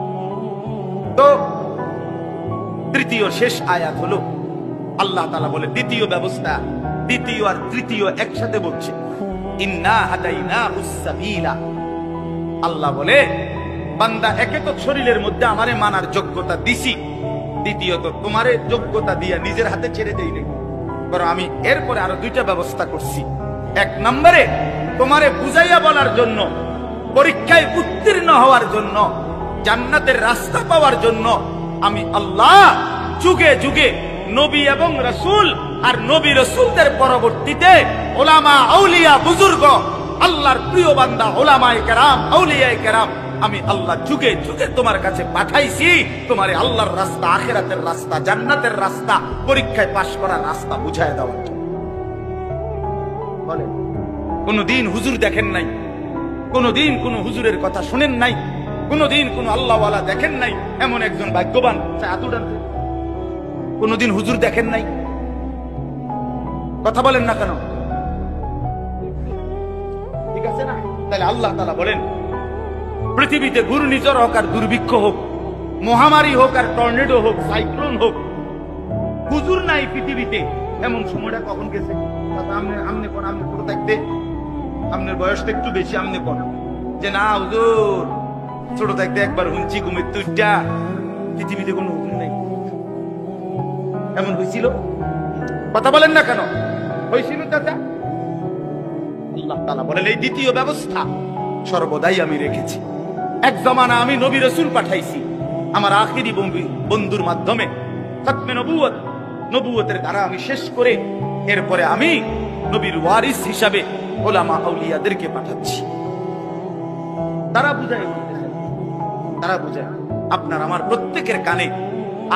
তো তৃতীয় শেষ আয়াত হলো আল্লাহ তাআলা বলে দ্বিতীয় ব্যবস্থা, দ্বিতীয় আর তৃতীয় একসাথে বলছে, ইন্না হাদাইনাহুস সাবিলা। আল্লাহ বলে বান্দা একে তো শরীরের মধ্যে আমারে মানার যোগ্যতা দিছি, দ্বিতীয়ত তোমারে যোগ্যতা দিয়া নিজের হাতে ছেড়ে দেই নাই, বরং আমি এরপরে আরো 2টা ব্যবস্থা করছি। 1 নম্বরে তোমারে বুঝাইয়া বলার জন্য, পরীক্ষায় উত্তীর্ণ হওয়ার জন্য, জান্নাতের রাস্তা পাওয়ার জন্য আমি আল্লাহ যুগে যুগে নবী এবং রাসূল আর নবী রাসূলদের পরবর্তীতে উলামা, আউলিয়া, বুজুর্গ, আল্লাহর প্রিয় বান্দা উলামায়ে কেরাম, আউলিয়ায়ে কেরাম, আমি আল্লাহ যুগে যুগে তোমার কাছে পাঠাইছি, তোমারে আল্লাহর রাস্তা, আখিরাতের রাস্তা, জান্নাতের রাস্তা, পরীক্ষায় পাশ করার রাস্তা বুঝায় দেওয়ার জন্য। বলেন কোনদিন হুজুর দেখেন নাই, কোনদিন কোন হুজুরের কথা শুনেন নাই, কোনদিন কোন আল্লাহওয়ালা দেখেন নাই, এমন একজন ভাগ্যবান কোনদিন হুজুর দেখেন নাই? কথা বলেন না কেন? ঠিক আছে না? তাহলে আল্লাহ তাআলা বলেন পৃথিবীতে ঘূর্ণিঝড় হোক আর দুর্ভিক্ষ হোক, মহামারী হোক আর টর্নেডো হোক, সাইক্লোন হোক, হুজুর নাই পৃথিবীতে, এমন সময়টা কখন গেছে? আমনে কোন, আমনে ছোট থাকতে, আপনার বয়সটা একটু বেশি, আমনে কোন যে না হুজুর ছোট থাকতে একবার হুঁচি ঘুমের তুইটা, পৃথিবীতে কোনো হুজুর নাই, এমন হয়েছিল? কথা বলেন না কেন? হয়েছিল চাচা? আল্লাহ তাআলা বলেন এই দ্বিতীয় ব্যবস্থা সর্বদাই আমি রেখেছি। এক জমানা আমি নবী রাসূল পাঠাইছি আমার আখিরি বন্ধুর মাধ্যমে, খতমে নবুয়ত, নবুয়তের ধারা আমি শেষ করে এরপরে আমি নবীর ওয়ারিস হিসাবে ওলামা আউলিয়াদেরকে পাঠাচ্ছি। তারা বুঝায় বলতেছেন, তারা বুঝায়। আপনার আমার প্রত্যেকের কানে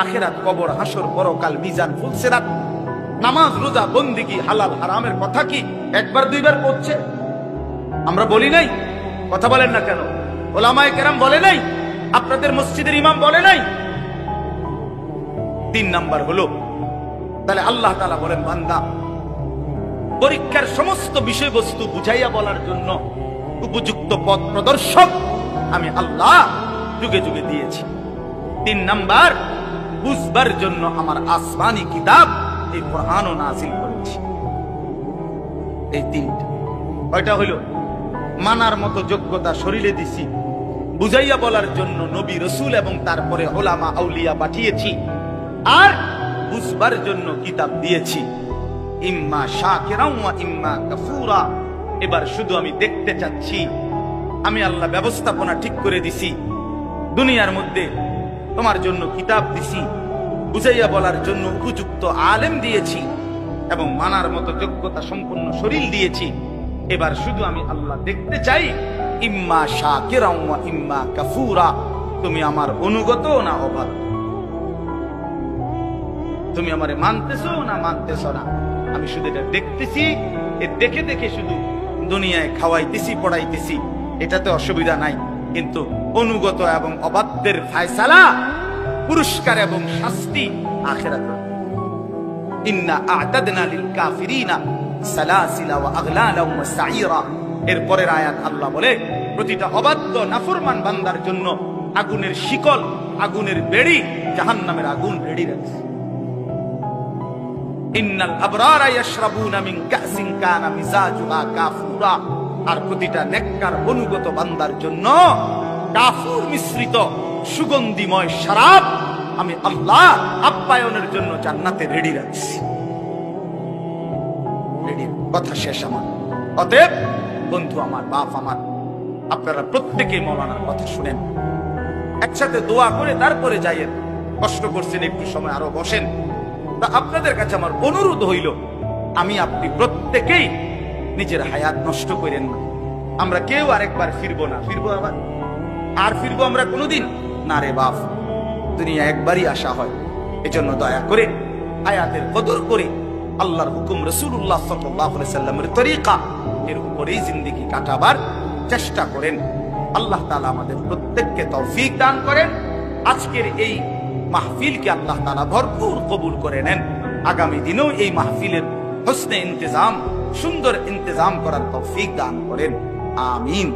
আখেরাত, কবর, হাসর, পরকাল, মিজান, ফুলসিরাত, নামাজ, রোজা, বন্দেগী, হালাল হারামের কথা কি একবার দুইবার পড়ছে? আমরা বলি নাই? কথা বলেন না কেন? ওলামায়ে কেরাম বলে নাই? আপনাদের মসজিদের ইমাম বলে নাই? 3 নাম্বার হলো, তাহলে আল্লাহ তাআলা বলেন, বান্দা পরীক্ষার সমস্ত বিষয়বস্তু বুঝাইয়া বলার জন্য উপযুক্ত পথ প্রদর্শক আমি আল্লাহ যুগে যুগে দিয়েছি। 3 নাম্বার, বুঝবার জন্য আমার আসমানি কিতাব এই কোরআনও নাযিল করেছি। এই 3টা কয়টা হইল? মানার মতো যোগ্যতা শরীরে দিছি, বুঝাইয়া বলার জন্য নবী রাসূল এবং তারপরে ওলামা আউলিয়া পাঠিয়েছি, আর বুঝবার জন্য কিতাব দিয়েছি। ইম্মা শাকিরান ওয়া ইম্মা কাফুরা। এবার শুধু আমি দেখতে চাচ্ছি, আমি আল্লাহ ব্যবস্থাপনা ঠিক করে দিছি, দুনিয়ার মধ্যে তোমার জন্য কিতাব দিছি, বুঝাইয়া বলার জন্য উপযুক্ত আলেম দিয়েছি এবং মানার মতো যোগ্যতা সম্পন্ন শরীর দিয়েছি। এবার শুধু আমি আল্লাহ দেখতে চাই, ইম্মা শাকিরান ওয়া ইম্মা কাফুরা, তুমি আমার অনুগত না অবাধ্য, তুমি আমারে মানতেছো না মানতেছো না। আমি শুধু এটা দেখতেছি, এ দেখে দেখে শুধু দুনিয়ায় খাওয়াইতেছি, পড়াইতেছি, এটাতে অসুবিধা নাই, কিন্তু অনুগত এবং অবাধ্যের ফায়সালা, পুরস্কার এবং শাস্তি আখিরাতে। ইন্না আ'তাদনা লিল কাফিরিনা সালাসিলা ওয়া আগলালা ওয়া সাঈরা। এর পরের আয়াত আল্লাহ বলে, প্রতিটা অবাধ্য নাফরমান বান্দার জন্য আগুনের শিকল, আগুনের বেড়ি, জাহান্নামের আগুন রেডি রাখছে। ইন্নাল আবরারা ইয়াশরাবুনা মিন কাসিন কানা মিজাজুহা কাফুরা। আর প্রতিটা নেককার অনুগত বান্দার জন্য কাফুর মিশ্রিত সুগন্ধিময় শরাব আমি আল্লাহ আপ্যায়নের জন্য জান্নাতে রেডি রাখছি। রেডি, কথা শেষ আমার। অতএব বন্ধু আমার, বাপ আমার, আপনারা প্রত্যেকেই মাওলানার কথা শুনেন, একসাথে দোয়া করে তারপরে যাইয়েন। কষ্ট করছেন, একটু সময় আরো বসেন। তা আপনাদের কাছে আমার অনুরোধ হইল, আমি আপনি প্রত্যেকেই নিজের হায়াত নষ্ট করেন না। আমরা কেউ আরেকবার ফিরবো না, ফিরবো আবার আর ফিরবো আমরা কোনোদিন না রে বাপ, দুনিয়া একবারই আসা হয়। এজন্য দয়া করে হায়াতের কদর করে আল্লাহর হুকুম, রাসূলুল্লাহ সাল্লাল্লাহু আলাইহি সাল্লামের তরিকা, এর উপরেই জিন্দেগি কাটাবার চেষ্টা করেন। আল্লাহ তাআলা আমাদের প্রত্যেককে তৌফিক দান করেন। আজকের এই মাহফিলকে আল্লাহ তাআলা ভরপুর কবুল করে নেন। আগামী দিনেও এই মাহফিলের হোসনে ইন্তজাম, সুন্দর ইন্তজাম করার তৌফিক দান করেন। আমিন।